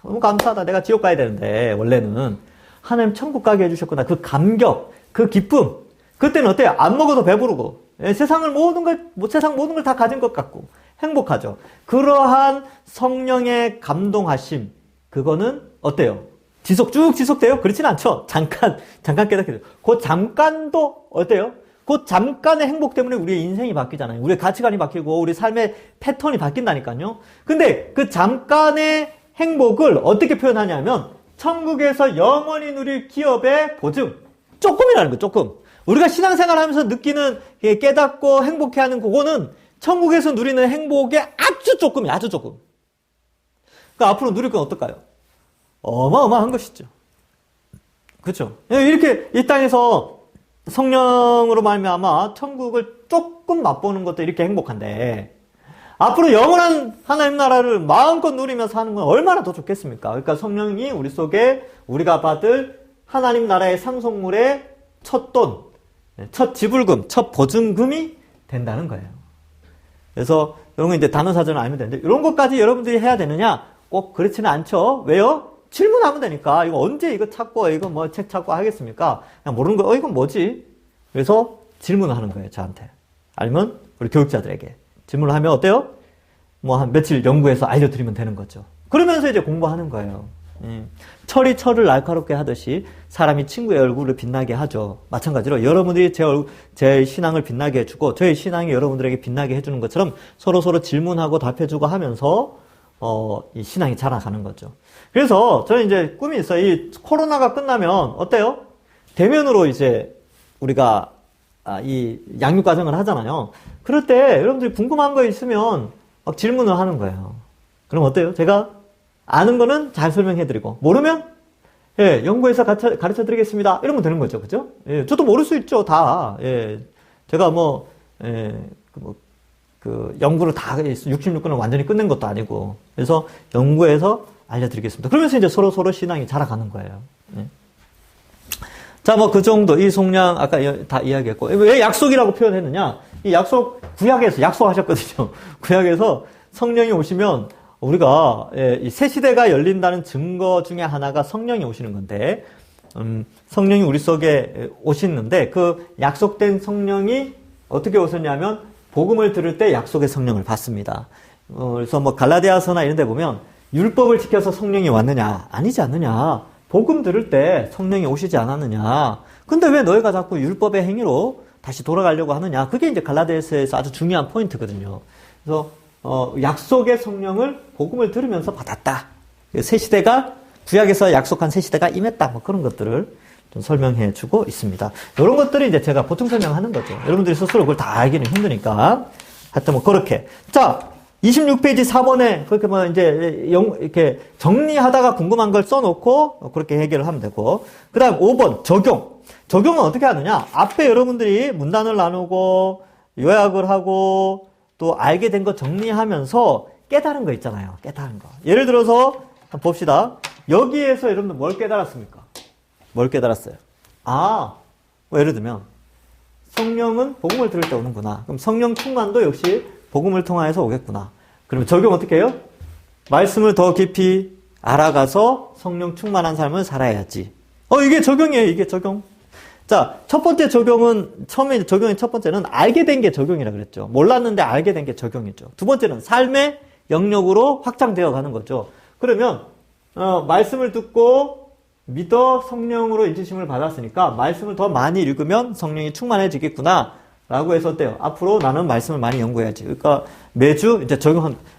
너무 감사하다. 내가 지옥 가야 되는데 원래는 하나님 천국 가게 해주셨구나. 그 감격, 그 기쁨. 그때는 어때요? 안 먹어도 배부르고 세상 모든 걸 다 가진 것 같고 행복하죠. 그러한 성령의 감동하심, 그거는 어때요? 쭉 지속돼요? 그렇진 않죠. 잠깐 깨닫게 돼요. 그 잠깐도 어때요? 그 잠깐의 행복 때문에 우리의 인생이 바뀌잖아요. 우리의 가치관이 바뀌고 우리 삶의 패턴이 바뀐다니까요. 근데 그 잠깐의 행복을 어떻게 표현하냐면 천국에서 영원히 누릴 기업의 보증. 조금이라는 거, 조금. 우리가 신앙생활 하면서 느끼는 깨닫고 행복해하는 그거는 천국에서 누리는 행복의 아주 조금이에요. 아주 조금. 그러니까 앞으로 누릴 건 어떨까요? 어마어마한 것이죠. 그렇죠? 이렇게 이 땅에서 성령으로 말미암아 천국을 조금 맛보는 것도 이렇게 행복한데 앞으로 영원한 하나님 나라를 마음껏 누리면서 사는 건 얼마나 더 좋겠습니까? 그러니까 성령이 우리 속에 우리가 받을 하나님 나라의 상속물의 첫 돈, 첫 지불금, 첫 보증금이 된다는 거예요. 그래서 이런 거 이제 단어 사전을 알면 되는데 이런 것까지 여러분들이 해야 되느냐? 꼭 그렇지는 않죠. 왜요? 질문하면 되니까. 이거 언제 이거 찾고 이거 뭐 책 찾고 하겠습니까? 그냥 모르는 거 이건 뭐지? 그래서 질문을 하는 거예요. 저한테. 아니면 우리 교육자들에게. 질문을 하면 어때요? 뭐 한 며칠 연구해서 알려드리면 되는 거죠. 그러면서 이제 공부하는 거예요. 철이 철을 날카롭게 하듯이 사람이 친구의 얼굴을 빛나게 하죠. 마찬가지로 여러분들이 제 신앙을 빛나게 해주고 저의 신앙이 여러분들에게 빛나게 해주는 것처럼 서로 질문하고 답해주고 하면서 이 신앙이 자라가는 거죠. 그래서 저는 이제 꿈이 있어요. 이 코로나가 끝나면 어때요? 대면으로 이제 우리가 이 양육 과정을 하잖아요. 그럴 때 여러분들이 궁금한 거 있으면 막 질문을 하는 거예요. 그럼 어때요? 제가 아는 거는 잘 설명해드리고 모르면 예, 연구해서 가르쳐드리겠습니다. 이러면 되는 거죠, 그죠? 예, 저도 모를 수 있죠, 다. 예, 제가 그 연구를 다 66권을 완전히 끝낸 것도 아니고 그래서 연구해서 알려드리겠습니다. 그러면서 이제 서로 신앙이 자라가는 거예요. 네. 자, 뭐 그 정도 이 속량 아까 다 이야기했고 왜 약속이라고 표현했느냐? 이 약속 구약에서 약속하셨거든요. 구약에서 성령이 오시면 우리가 이 새 시대가 열린다는 증거 중에 하나가 성령이 오시는 건데 성령이 우리 속에 오시는데 그 약속된 성령이 어떻게 오셨냐면 복음을 들을 때 약속의 성령을 받습니다. 그래서 뭐 갈라디아서나 이런 데 보면 율법을 지켜서 성령이 왔느냐? 아니지 않느냐? 복음 들을 때 성령이 오시지 않았느냐? 근데 왜 너희가 자꾸 율법의 행위로 다시 돌아가려고 하느냐? 그게 이제 갈라디아서에서 아주 중요한 포인트거든요. 그래서 약속의 성령을 복음을 들으면서 받았다. 새 시대가 구약에서 약속한 새 시대가 임했다. 뭐 그런 것들을 좀 설명해 주고 있습니다. 이런 것들이 이제 제가 보충 설명하는 거죠. 여러분들이 스스로 그걸 다 알기는 힘드니까. 하여튼 뭐 그렇게. 자, 26페이지 4번에 그렇게 뭐 이제 이렇게 정리하다가 궁금한 걸 써놓고 그렇게 해결을 하면 되고. 그 다음 5번 적용. 적용은 어떻게 하느냐? 앞에 여러분들이 문단을 나누고 요약을 하고 또 알게 된 거 정리하면서 깨달은 거 있잖아요. 깨달은 거. 예를 들어서 한번 봅시다. 여기에서 여러분들 뭘 깨달았습니까? 뭘 깨달았어요? 뭐 예를 들면 성령은 복음을 들을 때 오는구나. 그럼 성령 충만도 역시 복음을 통하여서 오겠구나. 그러면 적용 어떻게 해요? 말씀을 더 깊이 알아가서 성령 충만한 삶을 살아야지. 이게 적용이에요. 이게 적용. 자, 첫 번째 적용은, 처음에 적용의 첫 번째는 알게 된 게 적용이라 그랬죠. 몰랐는데 알게 된 게 적용이죠. 두 번째는 삶의 영역으로 확장되어 가는 거죠. 그러면, 말씀을 듣고 믿어 성령으로 인치심을 받았으니까 말씀을 더 많이 읽으면 성령이 충만해지겠구나. 라고 해서 어때요? 앞으로 나는 말씀을 많이 연구해야지. 그러니까 매주, 이제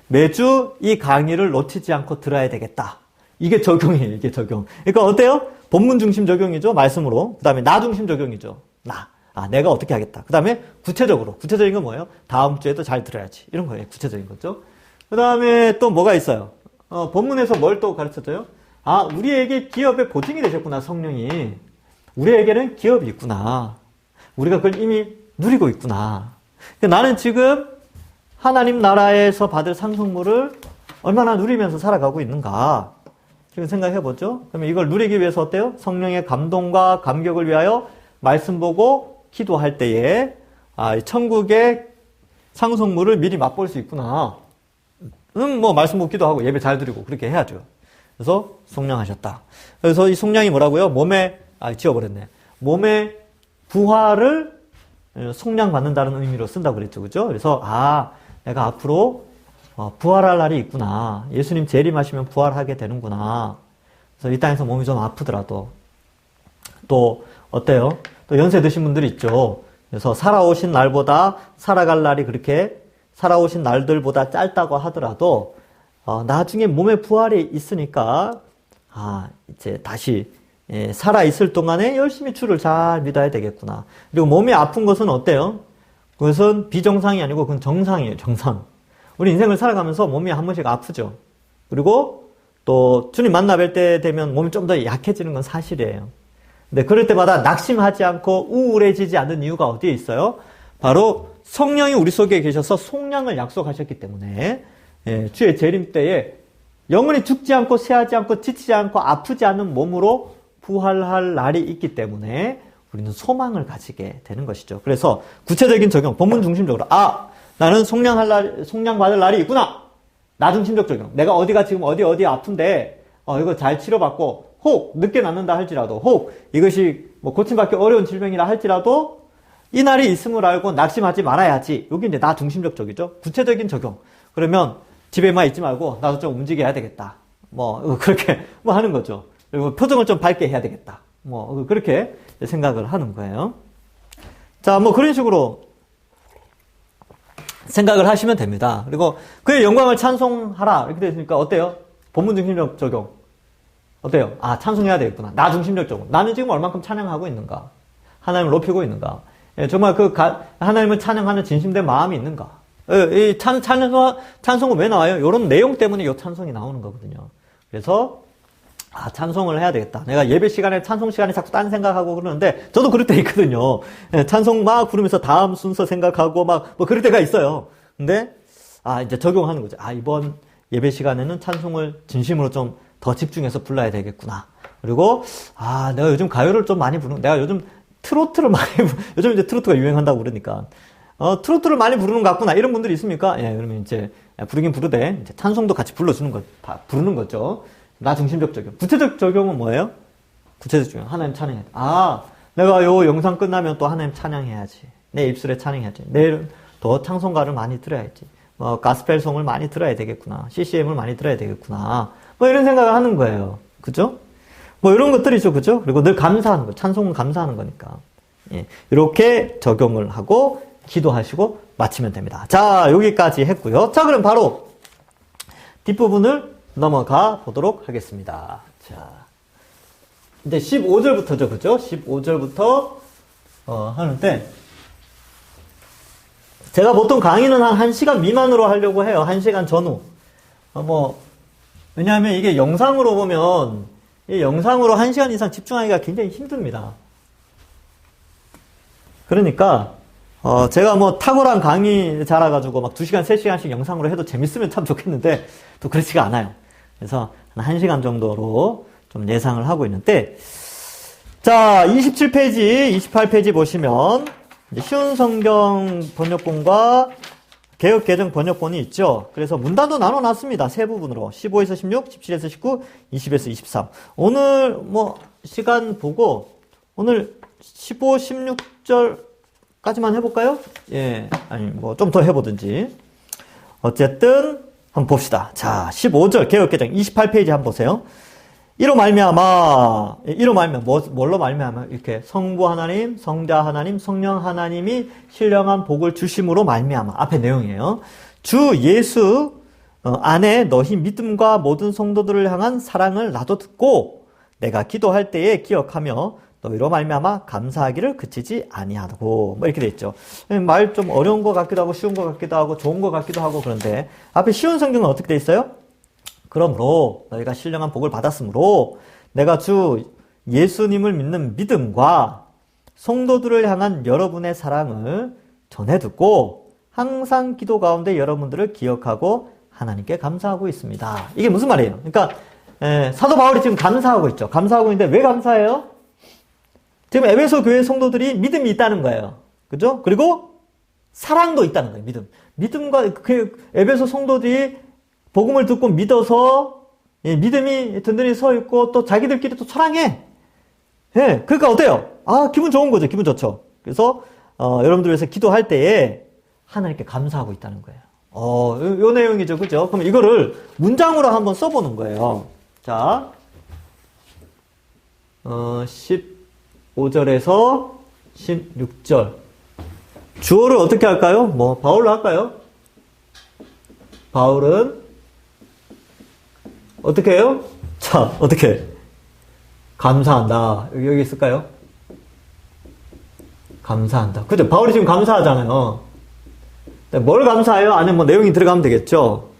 매주 이 강의를 놓치지 않고 들어야 되겠다. 이게 적용이에요. 이게 적용. 그러니까 어때요? 본문 중심 적용이죠. 말씀으로. 그 다음에 나 중심 적용이죠. 내가 어떻게 하겠다. 그 다음에 구체적인 건 뭐예요? 다음 주에도 잘 들어야지. 이런 거예요. 구체적인 거죠. 그 다음에 또 뭐가 있어요? 본문에서 뭘 또 가르쳐줘요? 우리에게 기업의 보증이 되셨구나, 성령이. 우리에게는 기업이 있구나. 우리가 그걸 이미 누리고 있구나. 나는 지금 하나님 나라에서 받을 상속물을 얼마나 누리면서 살아가고 있는가. 지금 생각해보죠. 그러면 이걸 누리기 위해서 어때요? 성령의 감동과 감격을 위하여 말씀 보고 기도할 때에 천국의 상속물을 미리 맛볼 수 있구나. 뭐 말씀 보고 기도하고 예배 잘 드리고 그렇게 해야죠. 그래서 속량하셨다. 그래서 이 속량이 뭐라고요? 지워버렸네. 몸의 부활을 속량받는다는 의미로 쓴다고 그랬죠. 그죠? 그래서 내가 앞으로 부활할 날이 있구나. 예수님 재림하시면 부활하게 되는구나. 그래서 이 땅에서 몸이 좀 아프더라도 또 어때요? 또 연세 드신 분들이 있죠. 그래서 살아오신 날보다 살아갈 날이 그렇게 살아오신 날들보다 짧다고 하더라도 나중에 몸의 부활이 있으니까 이제 다시 살아있을 동안에 열심히 주를 잘 믿어야 되겠구나. 그리고 몸이 아픈 것은 어때요? 그것은 비정상이 아니고 그건 정상이에요. 정상. 우리 인생을 살아가면서 몸이 한 번씩 아프죠. 그리고 또 주님 만나 뵐 때 되면 몸이 좀 더 약해지는 건 사실이에요. 근데 그럴 때마다 낙심하지 않고 우울해지지 않는 이유가 어디에 있어요? 바로 성령이 우리 속에 계셔서 속량을 약속하셨기 때문에 주의 재림 때에 영원히 죽지 않고 쇠하지 않고 지치지 않고 아프지 않는 몸으로 부활할 날이 있기 때문에 우리는 소망을 가지게 되는 것이죠. 그래서 구체적인 적용, 본문 중심적으로 나는 속량받을 날이 있구나. 나 중심적 적용. 내가 어디가 지금 어디 아픈데 이거 잘 치료받고 혹 늦게 낫는다 할지라도 혹 이것이 뭐 고침받기 어려운 질병이라 할지라도 이 날이 있음을 알고 낙심하지 말아야지. 여기 이제 나 중심적 적이죠. 구체적인 적용. 그러면 집에만 있지 말고 나도 좀 움직여야 되겠다. 그렇게 하는 거죠. 그리고 표정을 좀 밝게 해야 되겠다. 그렇게 생각을 하는 거예요. 자, 그런 식으로 생각을 하시면 됩니다. 그리고 그의 영광을 찬송하라. 이렇게 되어 있으니까 어때요? 본문 중심적 적용. 어때요? 찬송해야 되겠구나. 나 중심적 적용. 나는 지금 얼만큼 찬양하고 있는가? 하나님을 높이고 있는가? 정말 하나님을 찬양하는 진심된 마음이 있는가? 이 찬송은 왜 나와요? 이런 내용 때문에 이 찬송이 나오는 거거든요. 그래서 찬송을 해야 되겠다. 내가 예배 시간에 찬송 시간에 자꾸 딴 생각하고 그러는데 저도 그럴 때 있거든요. 찬송 막 부르면서 다음 순서 생각하고 그럴 때가 있어요. 근데, 이제 적용하는 거죠. 이번 예배 시간에는 찬송을 진심으로 좀 더 집중해서 불러야 되겠구나. 그리고, 내가 요즘 가요를 좀 많이 내가 요즘 트로트를 요즘 이제 트로트가 유행한다고 그러니까. 트로트를 많이 부르는 것 같구나. 이런 분들이 있습니까? 예, 그러면 이제, 부르긴 부르되, 이제 찬송도 같이 부르는 거죠. 나 중심적 적용. 구체적 적용은 뭐예요? 구체적 적용. 하나님 찬양해. 내가 요 영상 끝나면 또 하나님 찬양해야지. 내 입술에 찬양해야지. 내일은 더 찬송가를 많이 들어야지. 가스펠송을 많이 들어야 되겠구나. CCM을 많이 들어야 되겠구나. 이런 생각을 하는 거예요. 그죠? 이런 것들이죠. 그죠? 그리고 늘 감사하는 거. 찬송은 감사하는 거니까. 예. 이렇게 적용을 하고, 기도하시고, 마치면 됩니다. 자, 여기까지 했고요. 자, 그럼 바로 뒷부분을 넘어가 보도록 하겠습니다. 자. 이제 15절부터죠. 그죠? 15절부터, 하는데, 제가 보통 강의는 한 1시간 미만으로 하려고 해요. 1시간 전후. 왜냐하면 이게 영상으로 보면, 이 영상으로 1시간 이상 집중하기가 굉장히 힘듭니다. 그러니까, 제가 탁월한 강의 잘해가지고 2시간, 3시간씩 영상으로 해도 재밌으면 참 좋겠는데, 또 그렇지가 않아요. 그래서 한 1시간 정도로 좀 예상을 하고 있는데, 자, 27페이지, 28페이지 보시면, 쉬운 성경 번역본과 개역 개정 번역본이 있죠. 그래서 문단도 나눠놨습니다. 세 부분으로. 15에서 16, 17에서 19, 20에서 23. 오늘 시간 보고, 오늘 15, 16절까지만 해볼까요? 예, 좀 더 해보든지. 어쨌든, 한번 봅시다. 자, 15절 개역 개정 28페이지 한번 보세요. 이로 말미암아 뭘로 말미암아 이렇게 성부 하나님, 성자 하나님, 성령 하나님이 신령한 복을 주심으로 말미암아 앞에 내용이에요. 주 예수 안에 너희 믿음과 모든 성도들을 향한 사랑을 나도 듣고 내가 기도할 때에 기억하며 너희로 말미암아 감사하기를 그치지 아니하고 이렇게 돼 있죠. 말 좀 어려운 것 같기도 하고 쉬운 것 같기도 하고 좋은 것 같기도 하고 그런데 앞에 쉬운 성경은 어떻게 돼 있어요? 그러므로 너희가 신령한 복을 받았으므로 내가 주 예수님을 믿는 믿음과 성도들을 향한 여러분의 사랑을 전해 듣고 항상 기도 가운데 여러분들을 기억하고 하나님께 감사하고 있습니다. 이게 무슨 말이에요? 그러니까 사도 바울이 지금 감사하고 있죠. 감사하고 있는데 왜 감사해요? 지금 에베소 교회 성도들이 믿음이 있다는 거예요. 그죠? 그리고 사랑도 있다는 거예요. 믿음과 그 에베소 성도들이 복음을 듣고 믿어서 믿음이 든든히 서 있고 또 자기들끼리 또 사랑해. 예, 그러니까 어때요? 기분 좋은 거죠. 기분 좋죠. 그래서 여러분들 위해서 기도할 때에 하나님께 감사하고 있다는 거예요. 요 내용이죠. 그죠? 그럼 이거를 문장으로 한번 써보는 거예요. 자, 15절에서 16절. 주어를 어떻게 할까요? 바울로 할까요? 바울은 어떻게 해요? 자, 어떻게? 감사한다. 여기 있을까요? 감사한다. 그죠? 바울이 지금 감사하잖아요. 뭘 감사해요? 안에 내용이 들어가면 되겠죠?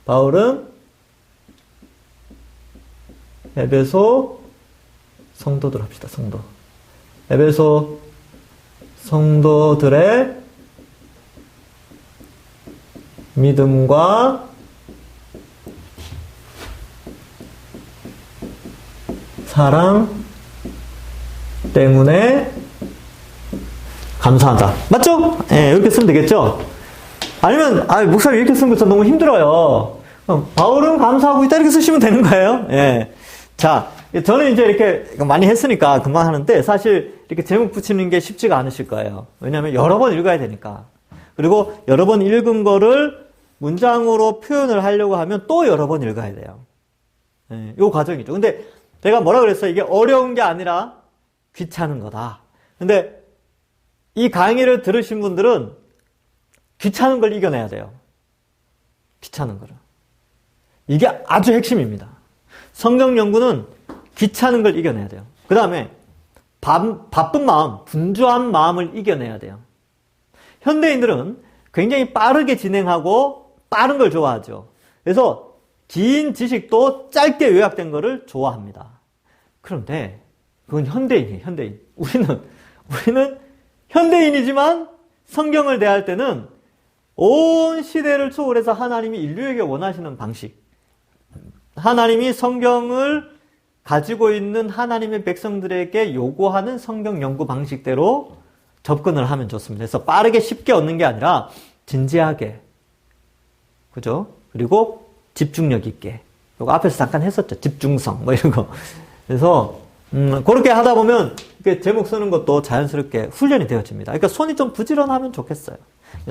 바울은 에베소 성도들 합시다. 성도. 에베소 성도들의 믿음과 사랑 때문에 감사하다. 맞죠? 예, 이렇게 쓰면 되겠죠? 아니면, 목사님 이렇게 쓰는 거 너무 힘들어요. 바울은 감사하고 있다 이렇게 쓰시면 되는 거예요. 예. 자, 저는 이제 이렇게 많이 했으니까 금방 하는데 사실 이렇게 제목 붙이는 게 쉽지가 않으실 거예요. 왜냐하면 여러 번 읽어야 되니까. 그리고 여러 번 읽은 거를 문장으로 표현을 하려고 하면 또 여러 번 읽어야 돼요. 예, 요 과정이죠. 근데 제가 뭐라 그랬어요? 이게 어려운 게 아니라 귀찮은 거다. 근데 이 강의를 들으신 분들은 귀찮은 걸 이겨내야 돼요. 귀찮은 거를. 이게 아주 핵심입니다. 성경 연구는 귀찮은 걸 이겨내야 돼요. 그 다음에 바쁜 마음, 분주한 마음을 이겨내야 돼요. 현대인들은 굉장히 빠르게 진행하고 빠른 걸 좋아하죠. 그래서 긴 지식도 짧게 요약된 거를 좋아합니다. 그런데 그건 현대인이에요. 현대인. 우리는 현대인이지만 성경을 대할 때는 온 시대를 초월해서 하나님이 인류에게 원하시는 방식, 하나님이 성경을 가지고 있는 하나님의 백성들에게 요구하는 성경 연구 방식대로 접근을 하면 좋습니다. 그래서 빠르게 쉽게 얻는 게 아니라 진지하게, 그죠? 그리고 집중력 있게. 이거 앞에서 잠깐 했었죠. 집중성 뭐 이런 거. 그래서 그렇게 하다 보면 이렇게 제목 쓰는 것도 자연스럽게 훈련이 되어집니다. 그러니까 손이 좀 부지런하면 좋겠어요.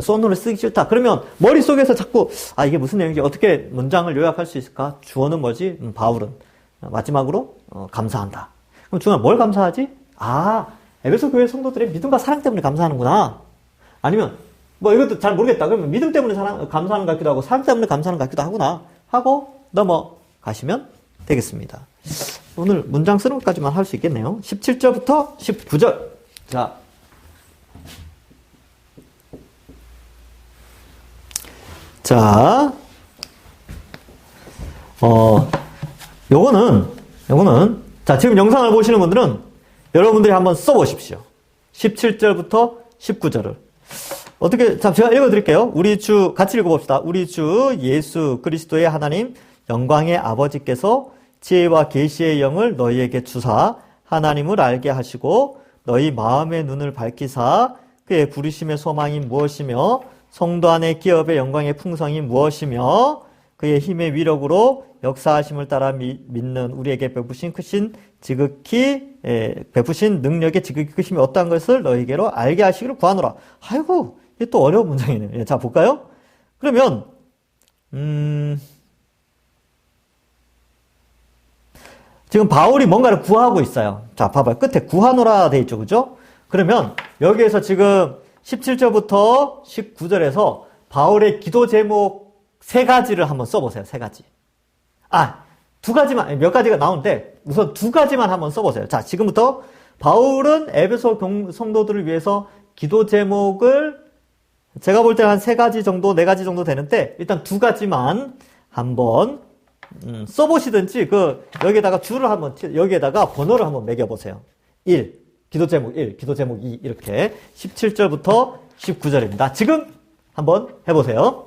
손으로 쓰기 싫다. 그러면 머릿속에서 자꾸 이게 무슨 내용이지? 어떻게 문장을 요약할 수 있을까? 주어는 뭐지? 바울은 마지막으로 감사한다. 그럼 중간 뭘 감사하지? 에베소 교회 성도들의 믿음과 사랑 때문에 감사하는구나. 아니면 뭐 이것도 잘 모르겠다. 그러면 믿음 때문에 감사하는 것 같기도 하고 사랑 때문에 감사하는 것 같기도 하구나 하고 넘어가시면 되겠습니다. 오늘 문장 쓰는 것까지만 할 수 있겠네요. 17절부터 19절. 요거는 지금 영상을 보시는 분들은 여러분들이 한번 써보십시오. 17절부터 19절을. 제가 읽어드릴게요. 같이 읽어봅시다. 우리 주 예수 그리스도의 하나님, 영광의 아버지께서 지혜와 계시의 영을 너희에게 주사, 하나님을 알게 하시고, 너희 마음의 눈을 밝히사, 그의 부르심의 소망이 무엇이며, 성도 안의 기업의 영광의 풍성이 무엇이며, 그의 힘의 위력으로 역사하심을 따라 믿는 우리에게 베푸신 능력의 지극히 크심이 어떠한 것을 너희에게로 알게 하시기를 구하노라. 아이고, 이게 또 어려운 문장이네요. 자, 볼까요? 그러면 지금 바울이 뭔가를 구하고 있어요. 자, 봐봐요. 끝에 구하노라 돼 있죠, 그죠? 그러면 여기에서 지금 17절부터 19절에서 바울의 기도 제목 3가지를 한번 써보세요. 3가지. 2가지만, 몇 가지가 나오는데 우선 2가지만 한번 써보세요. 자, 지금부터 바울은 에베소 성도들을 위해서 기도 제목을 제가 볼 때 한 3가지 정도, 4가지 정도 되는데 일단 2가지만 한번 써보시든지 여기에다가 여기에다가 번호를 한번 매겨보세요. 1, 기도 제목 1, 기도 제목 2 이렇게 17절부터 19절입니다. 지금 한번 해보세요.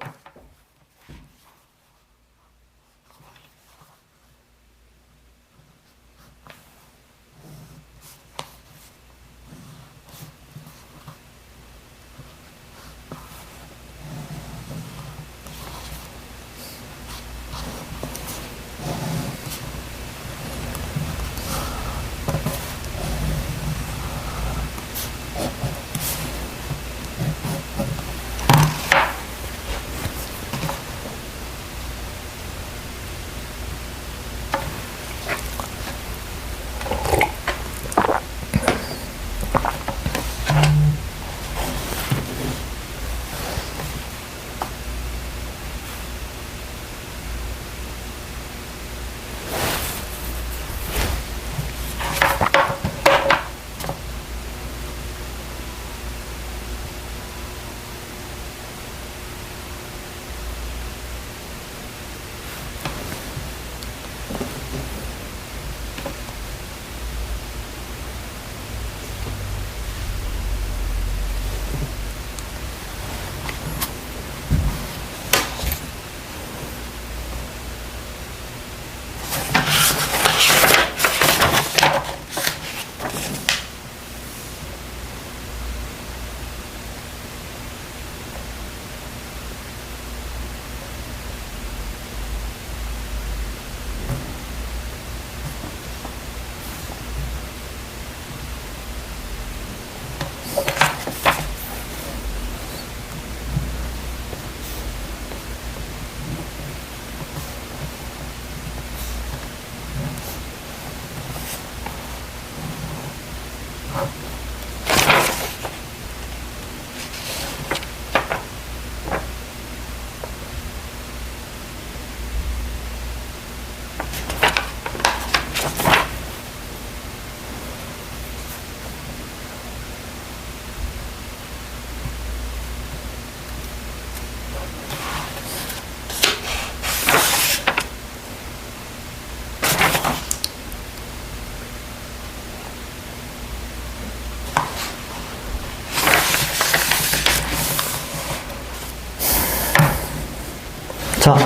자,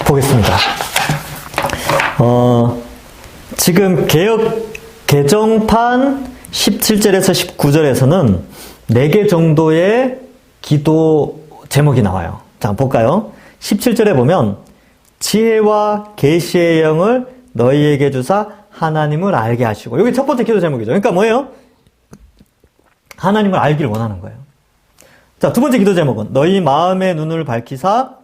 보겠습니다. 지금 개정판 17절에서 19절에서는 4개 정도의 기도 제목이 나와요. 자, 볼까요? 17절에 보면 지혜와 계시의 영을 너희에게 주사 하나님을 알게 하시고, 여기 첫 번째 기도 제목이죠. 그러니까 뭐예요? 하나님을 알기를 원하는 거예요. 자, 두 번째 기도 제목은 너희 마음의 눈을 밝히사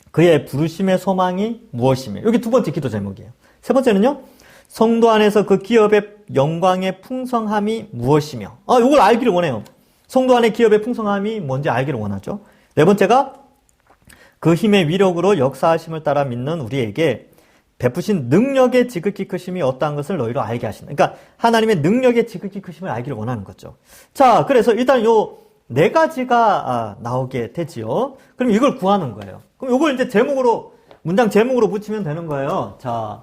그의 부르심의 소망이 무엇이며, 여기 두 번째 기도 제목이에요. 세 번째는요, 성도 안에서 그 기업의 영광의 풍성함이 무엇이며, 이걸 알기를 원해요. 성도 안의 기업의 풍성함이 뭔지 알기를 원하죠. 네 번째가 그 힘의 위력으로 역사하심을 따라 믿는 우리에게 베푸신 능력의 지극히 크심이 어떠한 것을 너희로 알게 하신다. 그러니까 하나님의 능력의 지극히 크심을 알기를 원하는 거죠. 자, 그래서 일단 요 4가지가 나오게 되지요. 그럼 이걸 구하는 거예요. 그럼 이걸 이제 제목으로, 문장 제목으로 붙이면 되는 거예요. 자,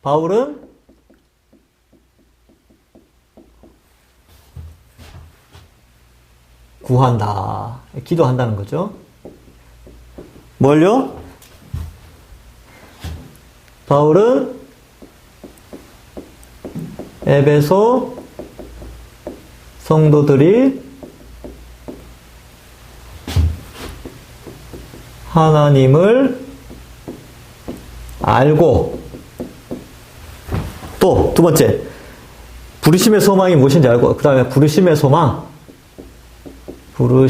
바울은 구한다. 기도한다는 거죠. 뭘요? 바울은 에베소 성도들이 하나님을 알고, 또 두 번째, 부르심의 소망이 무엇인지 알고, 그 다음에 부르심의 소망, 그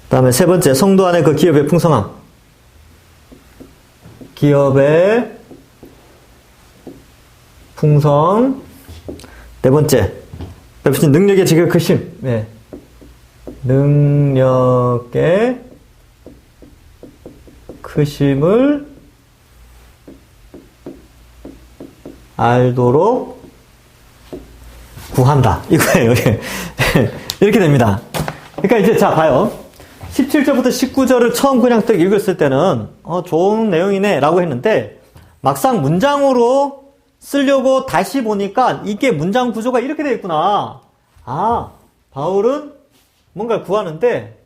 다음에 세 번째, 성도 안에 그 기업의 풍성함, 기업의 풍성. 네 번째, 베푸신 능력의 지극히 크심. 네. 능력의 크심을 알도록 구한다. 이거예요. 이렇게 됩니다. 그러니까 이제 자, 봐요. 17절부터 19절을 처음 그냥 딱 읽었을 때는 좋은 내용이네 라고 했는데, 막상 문장으로 쓰려고 다시 보니까 이게 문장 구조가 이렇게 되어 있구나. 바울은 뭔가 구하는데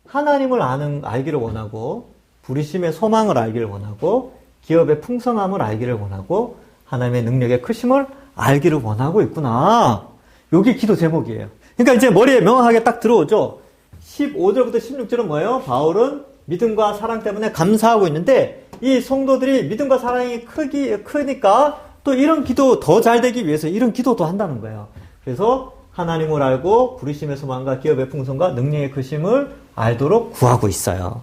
하나님을 알기를 원하고, 부르심의 소망을 알기를 원하고, 기업의 풍성함을 알기를 원하고, 하나님의 능력의 크심을 알기를 원하고 있구나. 요게 기도 제목이에요. 그러니까 이제 머리에 명확하게 딱 들어오죠. 15절부터 16절은 뭐예요? 바울은 믿음과 사랑 때문에 감사하고 있는데, 이 성도들이 믿음과 사랑이 크니까 또 이런 기도 더 잘 되기 위해서 이런 기도도 한다는 거예요. 그래서 하나님을 알고 부르심의 소망과 기업의 풍성과 능력의 크심을 알도록 구하고 있어요.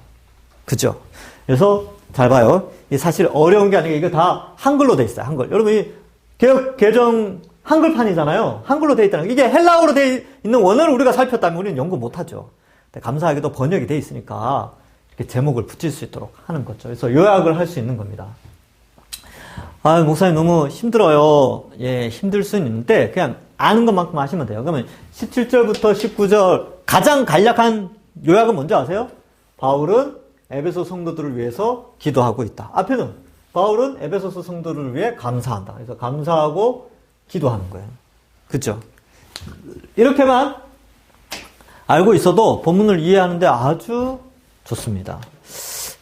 그죠? 그래서 잘 봐요. 이 사실 어려운 게 아니고 이거 다 한글로 돼 있어요. 한글. 여러분, 이 개정 한글판이잖아요. 한글로 돼 있다는 거. 이게 헬라어로 돼 있는 원어를 우리가 살폈다면 우리는 연구 못하죠. 감사하게도 번역이 돼 있으니까 이렇게 제목을 붙일 수 있도록 하는 거죠. 그래서 요약을 할 수 있는 겁니다. 목사님 너무 힘들어요. 예, 힘들 수는 있는데 그냥 아는 것만큼 하시면 돼요. 그러면 17절부터 19절 가장 간략한 요약은 뭔지 아세요? 바울은 에베소 성도들을 위해서 기도하고 있다. 앞에는 바울은 에베소서 성도들을 위해 감사한다. 그래서 감사하고 기도하는 거예요. 그렇죠? 이렇게만 알고 있어도 본문을 이해하는데 아주 좋습니다.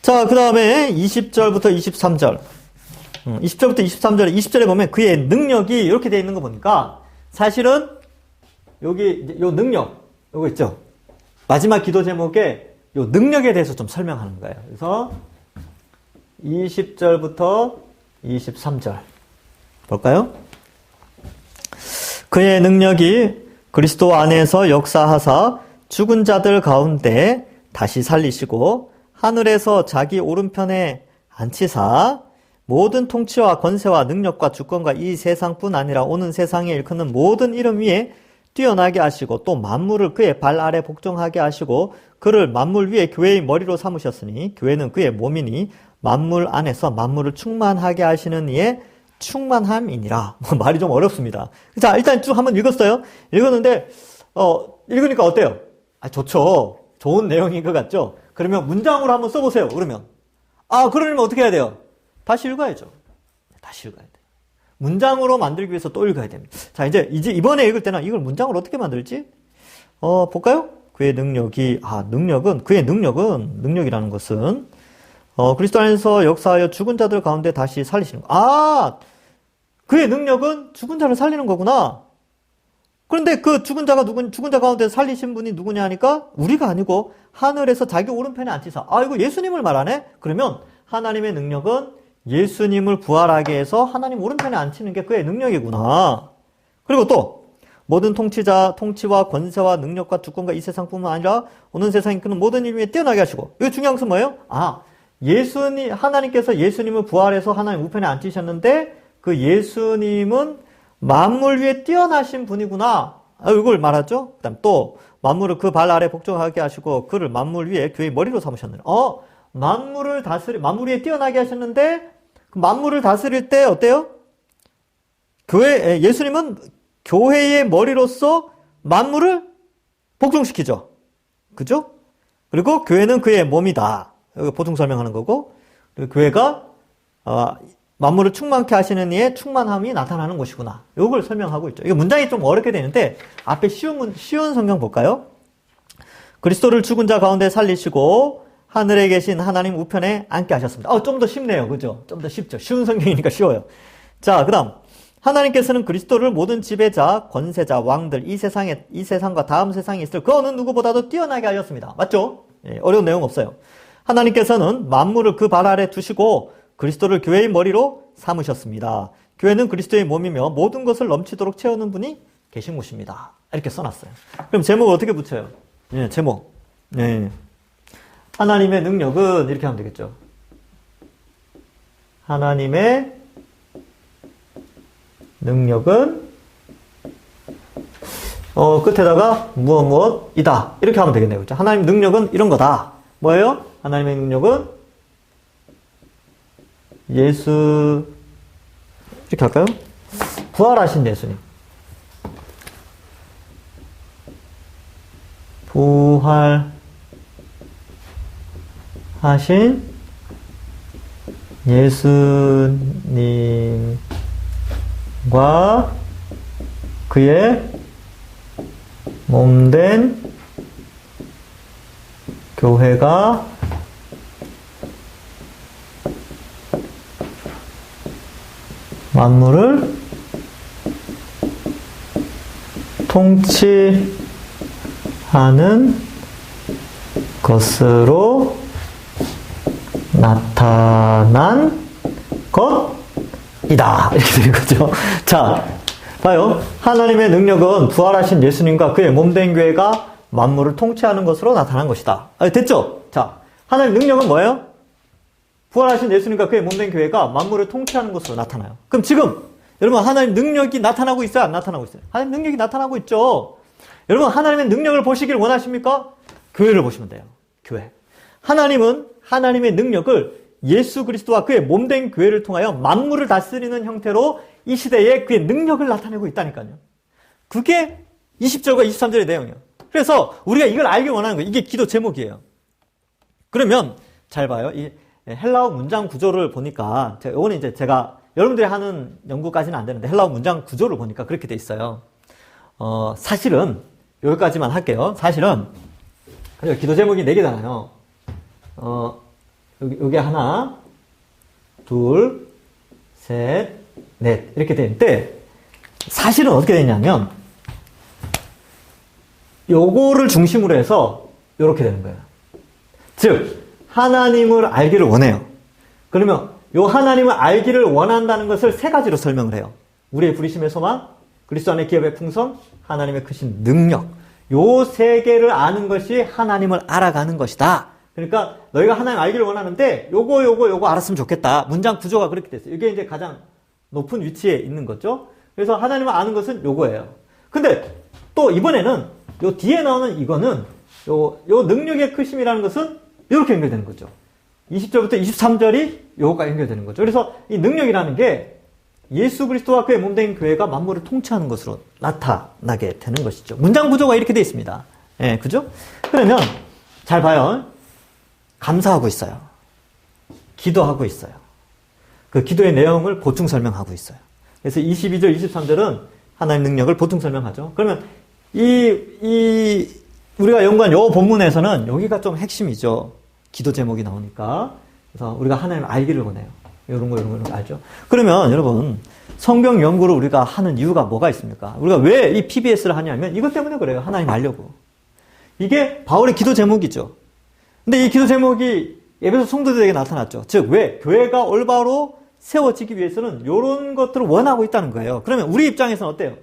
자, 그 다음에 20절부터 23절. 20절부터 23절에 20절에 보면 그의 능력이 이렇게 되어 있는 거 보니까 사실은 여기 요 능력, 요거 있죠? 마지막 기도 제목에 요 능력에 대해서 좀 설명하는 거예요. 그래서 20절부터 23절 볼까요? 그의 능력이 그리스도 안에서 역사하사 죽은 자들 가운데 다시 살리시고 하늘에서 자기 오른편에 앉히사 모든 통치와 권세와 능력과 주권과 이 세상뿐 아니라 오는 세상에 일컫는 모든 이름 위에 뛰어나게 하시고 또 만물을 그의 발 아래 복종하게 하시고 그를 만물 위에 교회의 머리로 삼으셨으니 교회는 그의 몸이니 만물 안에서 만물을 충만하게 하시는 이의 충만함이니라. 말이 좀 어렵습니다. 자, 일단 쭉 한번 읽었어요. 읽었는데 읽으니까 어때요? 좋죠. 좋은 내용인 것 같죠? 그러면 문장으로 한번 써보세요. 그러면 그러면 어떻게 해야 돼요? 다시 읽어야죠. 다시 읽어야 돼요. 문장으로 만들기 위해서 또 읽어야 됩니다. 자, 이제 이번에 읽을 때는 이걸 문장으로 어떻게 만들지? 볼까요? 그의 능력이라는 것은, 그리스도 안에서 역사하여 죽은 자들 가운데 다시 살리시는 거. 그의 능력은 죽은 자를 살리는 거구나. 그런데 그 죽은 자 가운데 살리신 분이 누구냐 하니까 우리가 아니고 하늘에서 자기 오른편에 앉히사. 이거 예수님을 말하네? 그러면 하나님의 능력은 예수님을 부활하게 해서 하나님 오른편에 앉히는 게 그의 능력이구나. 그리고 또 모든 통치와 권세와 능력과 주권과 이 세상뿐만 아니라 오는 세상에 이끄는 모든 일 위에 뛰어나게 하시고. 이거 중요한 것은 뭐예요? 하나님께서 예수님을 부활해서 하나님 우편에 앉히셨는데 그 예수님은 만물 위에 뛰어나신 분이구나. 이걸 말하죠. 그다음 또 만물을 그 발 아래 복종하게 하시고 그를 만물 위에 교회의 머리로 삼으셨느니. 만물 위에 뛰어나게 하셨는데 그 만물을 다스릴 때 어때요? 예수님은 교회의 머리로서 만물을 복종시키죠. 그죠? 그리고 교회는 그의 몸이다. 여기 보충 설명하는 거고, 그리고 교회가 만물을 충만케 하시는 이의 충만함이 나타나는 것이구나. 이걸 설명하고 있죠. 이거 문장이 좀 어렵게 되는데 앞에 쉬운 성경 볼까요? 그리스도를 죽은 자 가운데 살리시고 하늘에 계신 하나님 우편에 앉게 하셨습니다. 좀 더 쉽네요. 그죠? 좀 더 쉽죠. 쉬운 성경이니까 쉬워요. 자, 그 다음. 하나님께서는 그리스도를 모든 지배자, 권세자, 왕들, 이 세상과 다음 세상에 있을 그 어느 누구보다도 뛰어나게 하셨습니다. 맞죠? 어려운 내용 없어요. 하나님께서는 만물을 그 발 아래 두시고 그리스도를 교회의 머리로 삼으셨습니다. 교회는 그리스도의 몸이며 모든 것을 넘치도록 채우는 분이 계신 곳입니다. 이렇게 써놨어요. 그럼 제목을 어떻게 붙여요? 제목. 하나님의 능력은 이렇게 하면 되겠죠. 하나님의 능력은 끝에다가 무엇이다. 이렇게 하면 되겠네요. 그렇죠? 하나님 능력은 이런 거다. 뭐예요? 하나님의 능력은 이렇게 할까요? 부활하신 예수님. 부활하신 예수님과 그의 몸된 교회가 만물을 통치하는 것으로 나타난 것이다. 이렇게 되는 거죠. 자, 봐요. 하나님의 능력은 부활하신 예수님과 그의 몸된 교회가 만물을 통치하는 것으로 나타난 것이다. 됐죠? 자, 하나님의 능력은 뭐예요? 부활하신 예수님과 그의 몸된 교회가 만물을 통치하는 것으로 나타나요. 그럼 지금 여러분 하나님 능력이 나타나고 있어요? 안 나타나고 있어요? 하나님 능력이 나타나고 있죠. 여러분 하나님의 능력을 보시길 원하십니까? 교회를 보시면 돼요. 교회. 하나님은 하나님의 능력을 예수 그리스도와 그의 몸된 교회를 통하여 만물을 다스리는 형태로 이 시대에 그의 능력을 나타내고 있다니까요. 그게 20절과 23절의 내용이에요. 그래서 우리가 이걸 알기 원하는 거예요. 이게 기도 제목이에요. 그러면 잘 봐요. 이 헬라어 문장 구조를 보니까 이거는 이제 제가 여러분들이 하는 연구까지는 안 되는데 헬라어 문장 구조를 보니까 그렇게 돼 있어요. 사실은 여기까지만 할게요. 사실은 기도 제목이 4개잖아요. 여기 하나, 둘, 셋, 넷 이렇게 되는데 사실은 어떻게 되냐면 요거를 중심으로 해서 이렇게 되는 거예요. 즉 하나님을 알기를 원해요. 그러면 요 하나님을 알기를 원한다는 것을 3가지로 설명을 해요. 우리의 부르심의 소망, 그리스도 안의 기업의 풍성, 하나님의 크신 능력. 요 3개를 아는 것이 하나님을 알아가는 것이다. 그러니까 너희가 하나님 알기를 원하는데 요거 알았으면 좋겠다. 문장 구조가 그렇게 됐어요. 이게 이제 가장 높은 위치에 있는 거죠. 그래서 하나님을 아는 것은 요거예요. 근데 또 이번에는 요 뒤에 나오는 이거는 요 능력의 크심이라는 것은 이렇게 연결되는 거죠. 20절부터 23절이 요거가 연결되는 거죠. 그래서 이 능력이라는 게 예수 그리스도와 그의 몸된 교회가 만물을 통치하는 것으로 나타나게 되는 것이죠. 문장 구조가 이렇게 되어 있습니다. 예, 그죠? 그러면 잘 봐요. 감사하고 있어요. 기도하고 있어요. 그 기도의 내용을 보충 설명하고 있어요. 그래서 22절, 23절은 하나님의 능력을 보충 설명하죠. 그러면 이 우리가 연구한 요 본문에서는 여기가 좀 핵심이죠. 기도 제목이 나오니까. 그래서 우리가 하나님 알기를 원해요. 이런 거 알죠? 그러면 여러분, 성경 연구를 우리가 하는 이유가 뭐가 있습니까? 우리가 왜 이 PBS를 하냐면 이것 때문에 그래요. 하나님 알려고. 이게 바울의 기도 제목이죠. 근데 이 기도 제목이 에베소 성도들에게 나타났죠. 즉, 왜? 교회가 올바로 세워지기 위해서는 이런 것들을 원하고 있다는 거예요. 그러면 우리 입장에서는 어때요?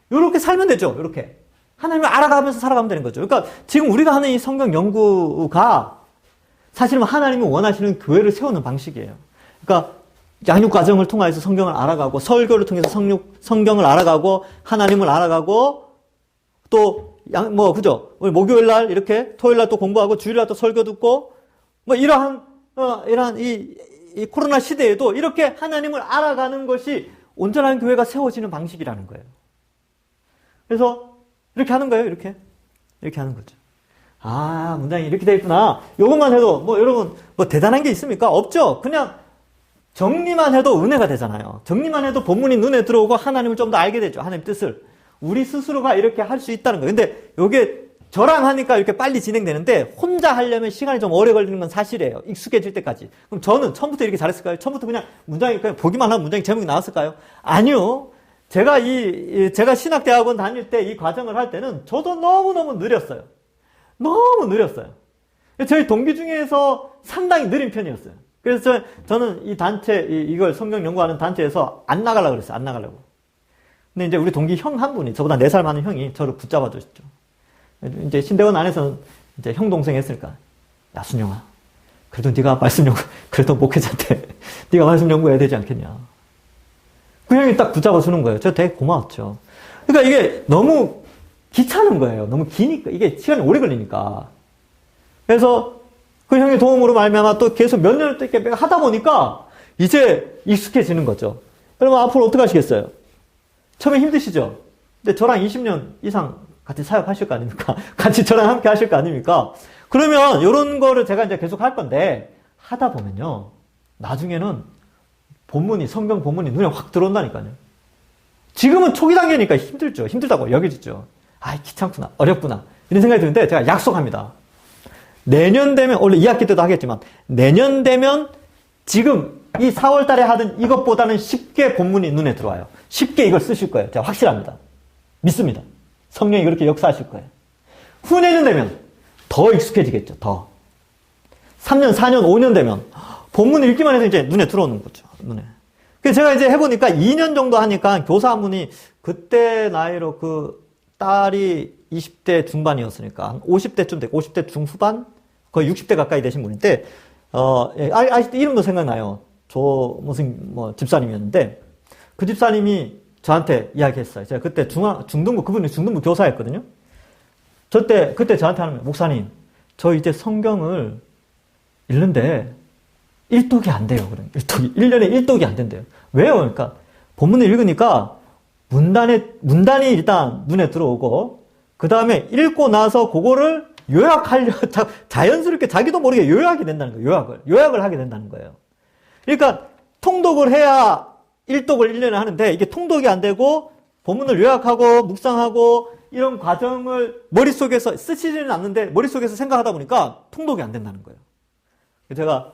이렇게 살면 되죠. 이렇게. 하나님을 알아가면서 살아가면 되는 거죠. 그러니까 지금 우리가 하는 이 성경 연구가 사실은 하나님이 원하시는 교회를 세우는 방식이에요. 그러니까 양육 과정을 통해서 성경을 알아가고 설교를 통해서 성경을 알아가고 하나님을 알아가고 또 그죠? 목요일 날 이렇게 토요일 날 또 공부하고 주일 날 또 설교 듣고 이러한 이 코로나 시대에도 이렇게 하나님을 알아가는 것이 온전한 교회가 세워지는 방식이라는 거예요. 그래서 이렇게 하는 거예요. 이렇게 하는 거죠. 아, 문장이 이렇게 돼 있구나. 요것만 해도 여러분 대단한 게 있습니까? 없죠. 그냥 정리만 해도 은혜가 되잖아요. 정리만 해도 본문이 눈에 들어오고 하나님을 좀 더 알게 되죠. 하나님 뜻을. 우리 스스로가 이렇게 할 수 있다는 거예요. 근데 요게 저랑 하니까 이렇게 빨리 진행되는데 혼자 하려면 시간이 좀 오래 걸리는 건 사실이에요. 익숙해질 때까지. 그럼 저는 처음부터 이렇게 잘했을까요? 처음부터 그냥 문장이 그냥 보기만 하면 문장이 제목이 나왔을까요? 아니요. 제가 신학대학원 다닐 때 이 과정을 할 때는 저도 너무너무 느렸어요. 너무 느렸어요. 저희 동기 중에서 상당히 느린 편이었어요. 그래서 저는 이 단체, 이걸 성경 연구하는 단체에서 안 나가려고 그랬어요. 안 나가려고. 근데 이제 우리 동기 형 한 분이, 저보다 4살 많은 형이 저를 붙잡아 주셨죠. 이제 신대원 안에서는 이제 형 동생 했으니까, 야, 순영아. 그래도 네가 말씀 연구, 그래도 목회자한테 네가 말씀 연구해야 되지 않겠냐. 그 형이 딱 붙잡아 주는 거예요. 저 되게 고마웠죠. 그러니까 이게 너무 귀찮은 거예요. 너무 기니까. 이게 시간이 오래 걸리니까. 그래서 그 형의 도움으로 말미암아 또 계속 몇 년을 또 이렇게 하다 보니까 이제 익숙해지는 거죠. 그러면 앞으로 어떻게 하시겠어요? 처음에 힘드시죠? 근데 저랑 20년 이상 같이 사역하실 거 아닙니까? 같이 저랑 함께 하실 거 아닙니까? 그러면 이런 거를 제가 이제 계속 할 건데 하다 보면요. 나중에는 성경 본문이 눈에 확 들어온다니까요. 지금은 초기 단계니까 힘들죠. 힘들다고 여겨지죠. 아, 귀찮구나. 어렵구나. 이런 생각이 드는데 제가 약속합니다. 내년 되면, 원래 2학기 때도 하겠지만, 내년 되면 지금 이 4월 달에 하던 이것보다는 쉽게 본문이 눈에 들어와요. 쉽게 이걸 쓰실 거예요. 제가 확실합니다. 믿습니다. 성령이 그렇게 역사하실 거예요. 후내년 되면 더 익숙해지겠죠. 더. 3년, 4년, 5년 되면 본문을 읽기만 해도 이제 눈에 들어오는 거죠. 눈에. 그래서 제가 이제 해보니까 2년 정도 하니까 교사 한 분이 그때 나이로 그 딸이 20대 중반이었으니까 한 50대쯤 되고 50대 중후반? 거의 60대 가까이 되신 분인데 이름도 생각나요. 무슨 집사님이었는데 그 집사님이 저한테 이야기했어요. 제가 그때 중등부, 그분이 중등부 교사였거든요. 그때 저한테 하는 거예요. 목사님, 저 이제 성경을 읽는데 1독이 안 돼요. 그래. 1년에 1독이 안 된대요. 왜요? 그러니까 본문을 읽으니까 문단이 일단 눈에 들어오고 그 다음에 읽고 나서 그거를 자연스럽게 자기도 모르게 요약이 된다는 거예요. 요약을 하게 된다는 거예요. 그러니까 통독을 해야 1독을 1년에 하는데 이게 통독이 안 되고 본문을 요약하고 묵상하고 이런 과정을 머릿속에서 쓰시지는 않는데 머릿속에서 생각하다 보니까 통독이 안 된다는 거예요. 제가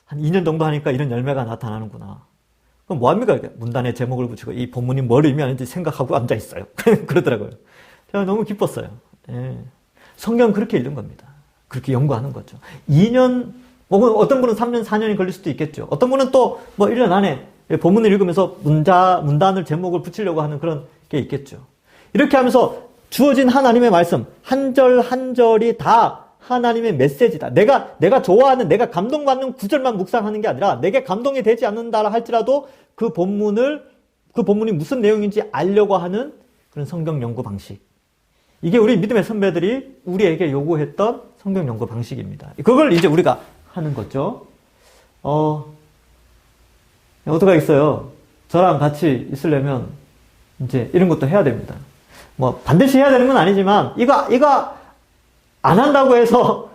한 2년 정도 하니까 이런 열매가 나타나는구나. 그럼 뭐합니까? 문단에 제목을 붙이고 이 본문이 뭘 의미하는지 생각하고 앉아있어요. 그러더라고요. 제가 너무 기뻤어요. 예. 성경 그렇게 읽는 겁니다. 그렇게 연구하는 거죠. 2년, 어떤 분은 3년, 4년이 걸릴 수도 있겠죠. 어떤 분은 또 1년 안에 본문을 읽으면서 문단을 제목을 붙이려고 하는 그런 게 있겠죠. 이렇게 하면서 주어진 하나님의 말씀, 한 절 한 절이 다 하나님의 메시지다. 내가 좋아하는, 내가 감동받는 구절만 묵상하는 게 아니라 내게 감동이 되지 않는다 할지라도 그 본문이 무슨 내용인지 알려고 하는 그런 성경 연구 방식. 이게 우리 믿음의 선배들이 우리에게 요구했던 성경 연구 방식입니다. 그걸 이제 우리가 하는 거죠. 어떻게 하겠어요? 저랑 같이 있으려면 이제 이런 것도 해야 됩니다. 반드시 해야 되는 건 아니지만 이거 안 한다고 해서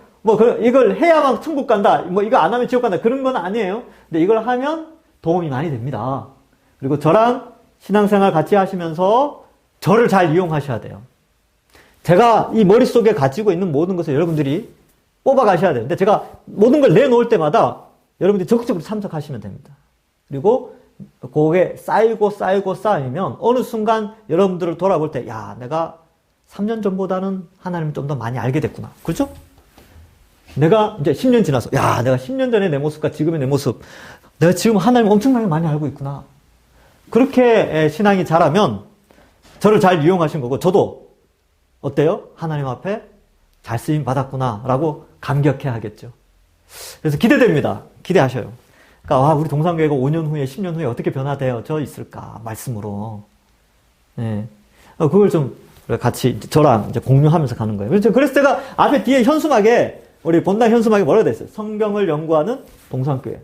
이걸 해야만 천국 간다. 이거 안 하면 지옥 간다. 그런 건 아니에요. 근데 이걸 하면 도움이 많이 됩니다. 그리고 저랑 신앙생활 같이 하시면서 저를 잘 이용하셔야 돼요. 제가 이 머릿속에 가지고 있는 모든 것을 여러분들이 뽑아가셔야 되는데, 제가 모든 걸 내놓을 때마다 여러분들이 적극적으로 참석하시면 됩니다. 그리고 그게 쌓이면 어느 순간 여러분들을 돌아볼 때, 야, 내가 3년 전보다는 하나님을 좀 더 많이 알게 됐구나. 그렇죠? 내가 이제 10년 지나서, 야, 내가 10년 전의 내 모습과 지금의 내 모습, 내가 지금 하나님 엄청나게 많이 알고 있구나. 그렇게 신앙이 자라면 저를 잘 이용하신 거고, 저도 어때요? 하나님 앞에 잘 쓰임 받았구나 라고 감격해 하겠죠. 그래서 기대됩니다. 기대하셔요. 그러니까 우리 동산교회가 5년 후에 10년 후에 어떻게 변화되어져 있을까 말씀으로. 네. 그걸 좀 같이 저랑 이제 공유하면서 가는 거예요. 그래서 제가 앞에 뒤에 현수막에, 우리 본당 현수막에 뭐라고 돼 있어요? 성경을 연구하는 동산교회.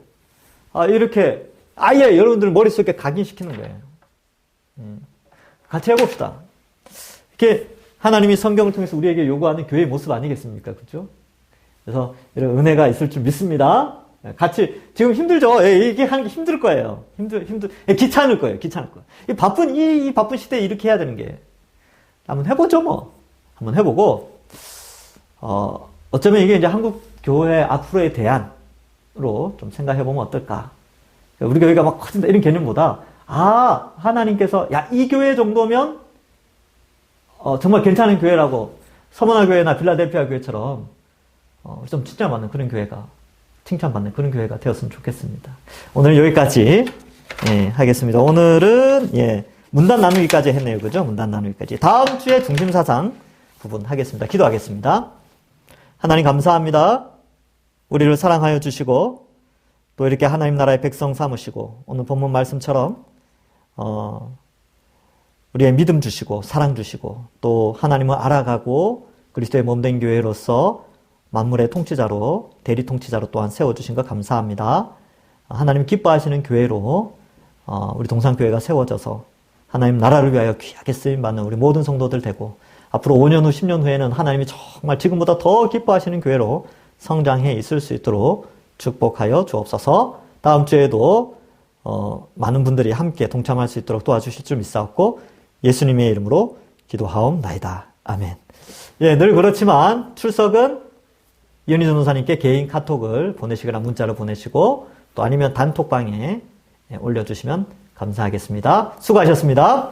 이렇게 아예 여러분들 머릿속에 각인시키는 거예요. 같이 해봅시다. 이렇게 하나님이 성경을 통해서 우리에게 요구하는 교회의 모습 아니겠습니까? 그렇죠? 그래서 이런 은혜가 있을 줄 믿습니다. 같이, 지금 힘들죠? 이게 하는 게 힘들 거예요. 귀찮을 거예요. 이 바쁜 시대에 이렇게 해야 되는 게. 한번 해보죠, 뭐. 한번 해보고, 어쩌면 이게 이제 한국 교회 앞으로의 대안으로 좀 생각해보면 어떨까. 우리 교회가 막 커진다 이런 개념보다, 하나님께서, 야, 이 교회 정도면, 정말 괜찮은 교회라고, 서머나 교회나 빌라델피아 교회처럼, 좀 칭찬받는 그런 교회가 되었으면 좋겠습니다. 오늘 여기까지, 하겠습니다. 오늘은, 문단 나누기까지 했네요. 그죠? 문단 나누기까지. 다음 주에 중심사상 부분 하겠습니다. 기도하겠습니다. 하나님 감사합니다. 우리를 사랑하여 주시고, 또 이렇게 하나님 나라의 백성 삼으시고, 오늘 본문 말씀처럼, 우리의 믿음 주시고, 사랑 주시고, 또 하나님을 알아가고, 그리스도의 몸된 교회로서 만물의 통치자로, 대리 통치자로 또한 세워주신 것 감사합니다. 하나님 기뻐하시는 교회로, 우리 동산교회가 세워져서, 하나님 나라를 위하여 귀하게 쓰임받는 우리 모든 성도들 되고, 앞으로 5년 후, 10년 후에는 하나님이 정말 지금보다 더 기뻐하시는 교회로 성장해 있을 수 있도록 축복하여 주옵소서. 다음 주에도 많은 분들이 함께 동참할 수 있도록 도와주실 줄 믿사옵고, 예수님의 이름으로 기도하옵나이다. 아멘. 늘 그렇지만 출석은 이현희 전도사님께 개인 카톡을 보내시거나 문자로 보내시고, 또 아니면 단톡방에 올려주시면 감사하겠습니다. 수고하셨습니다.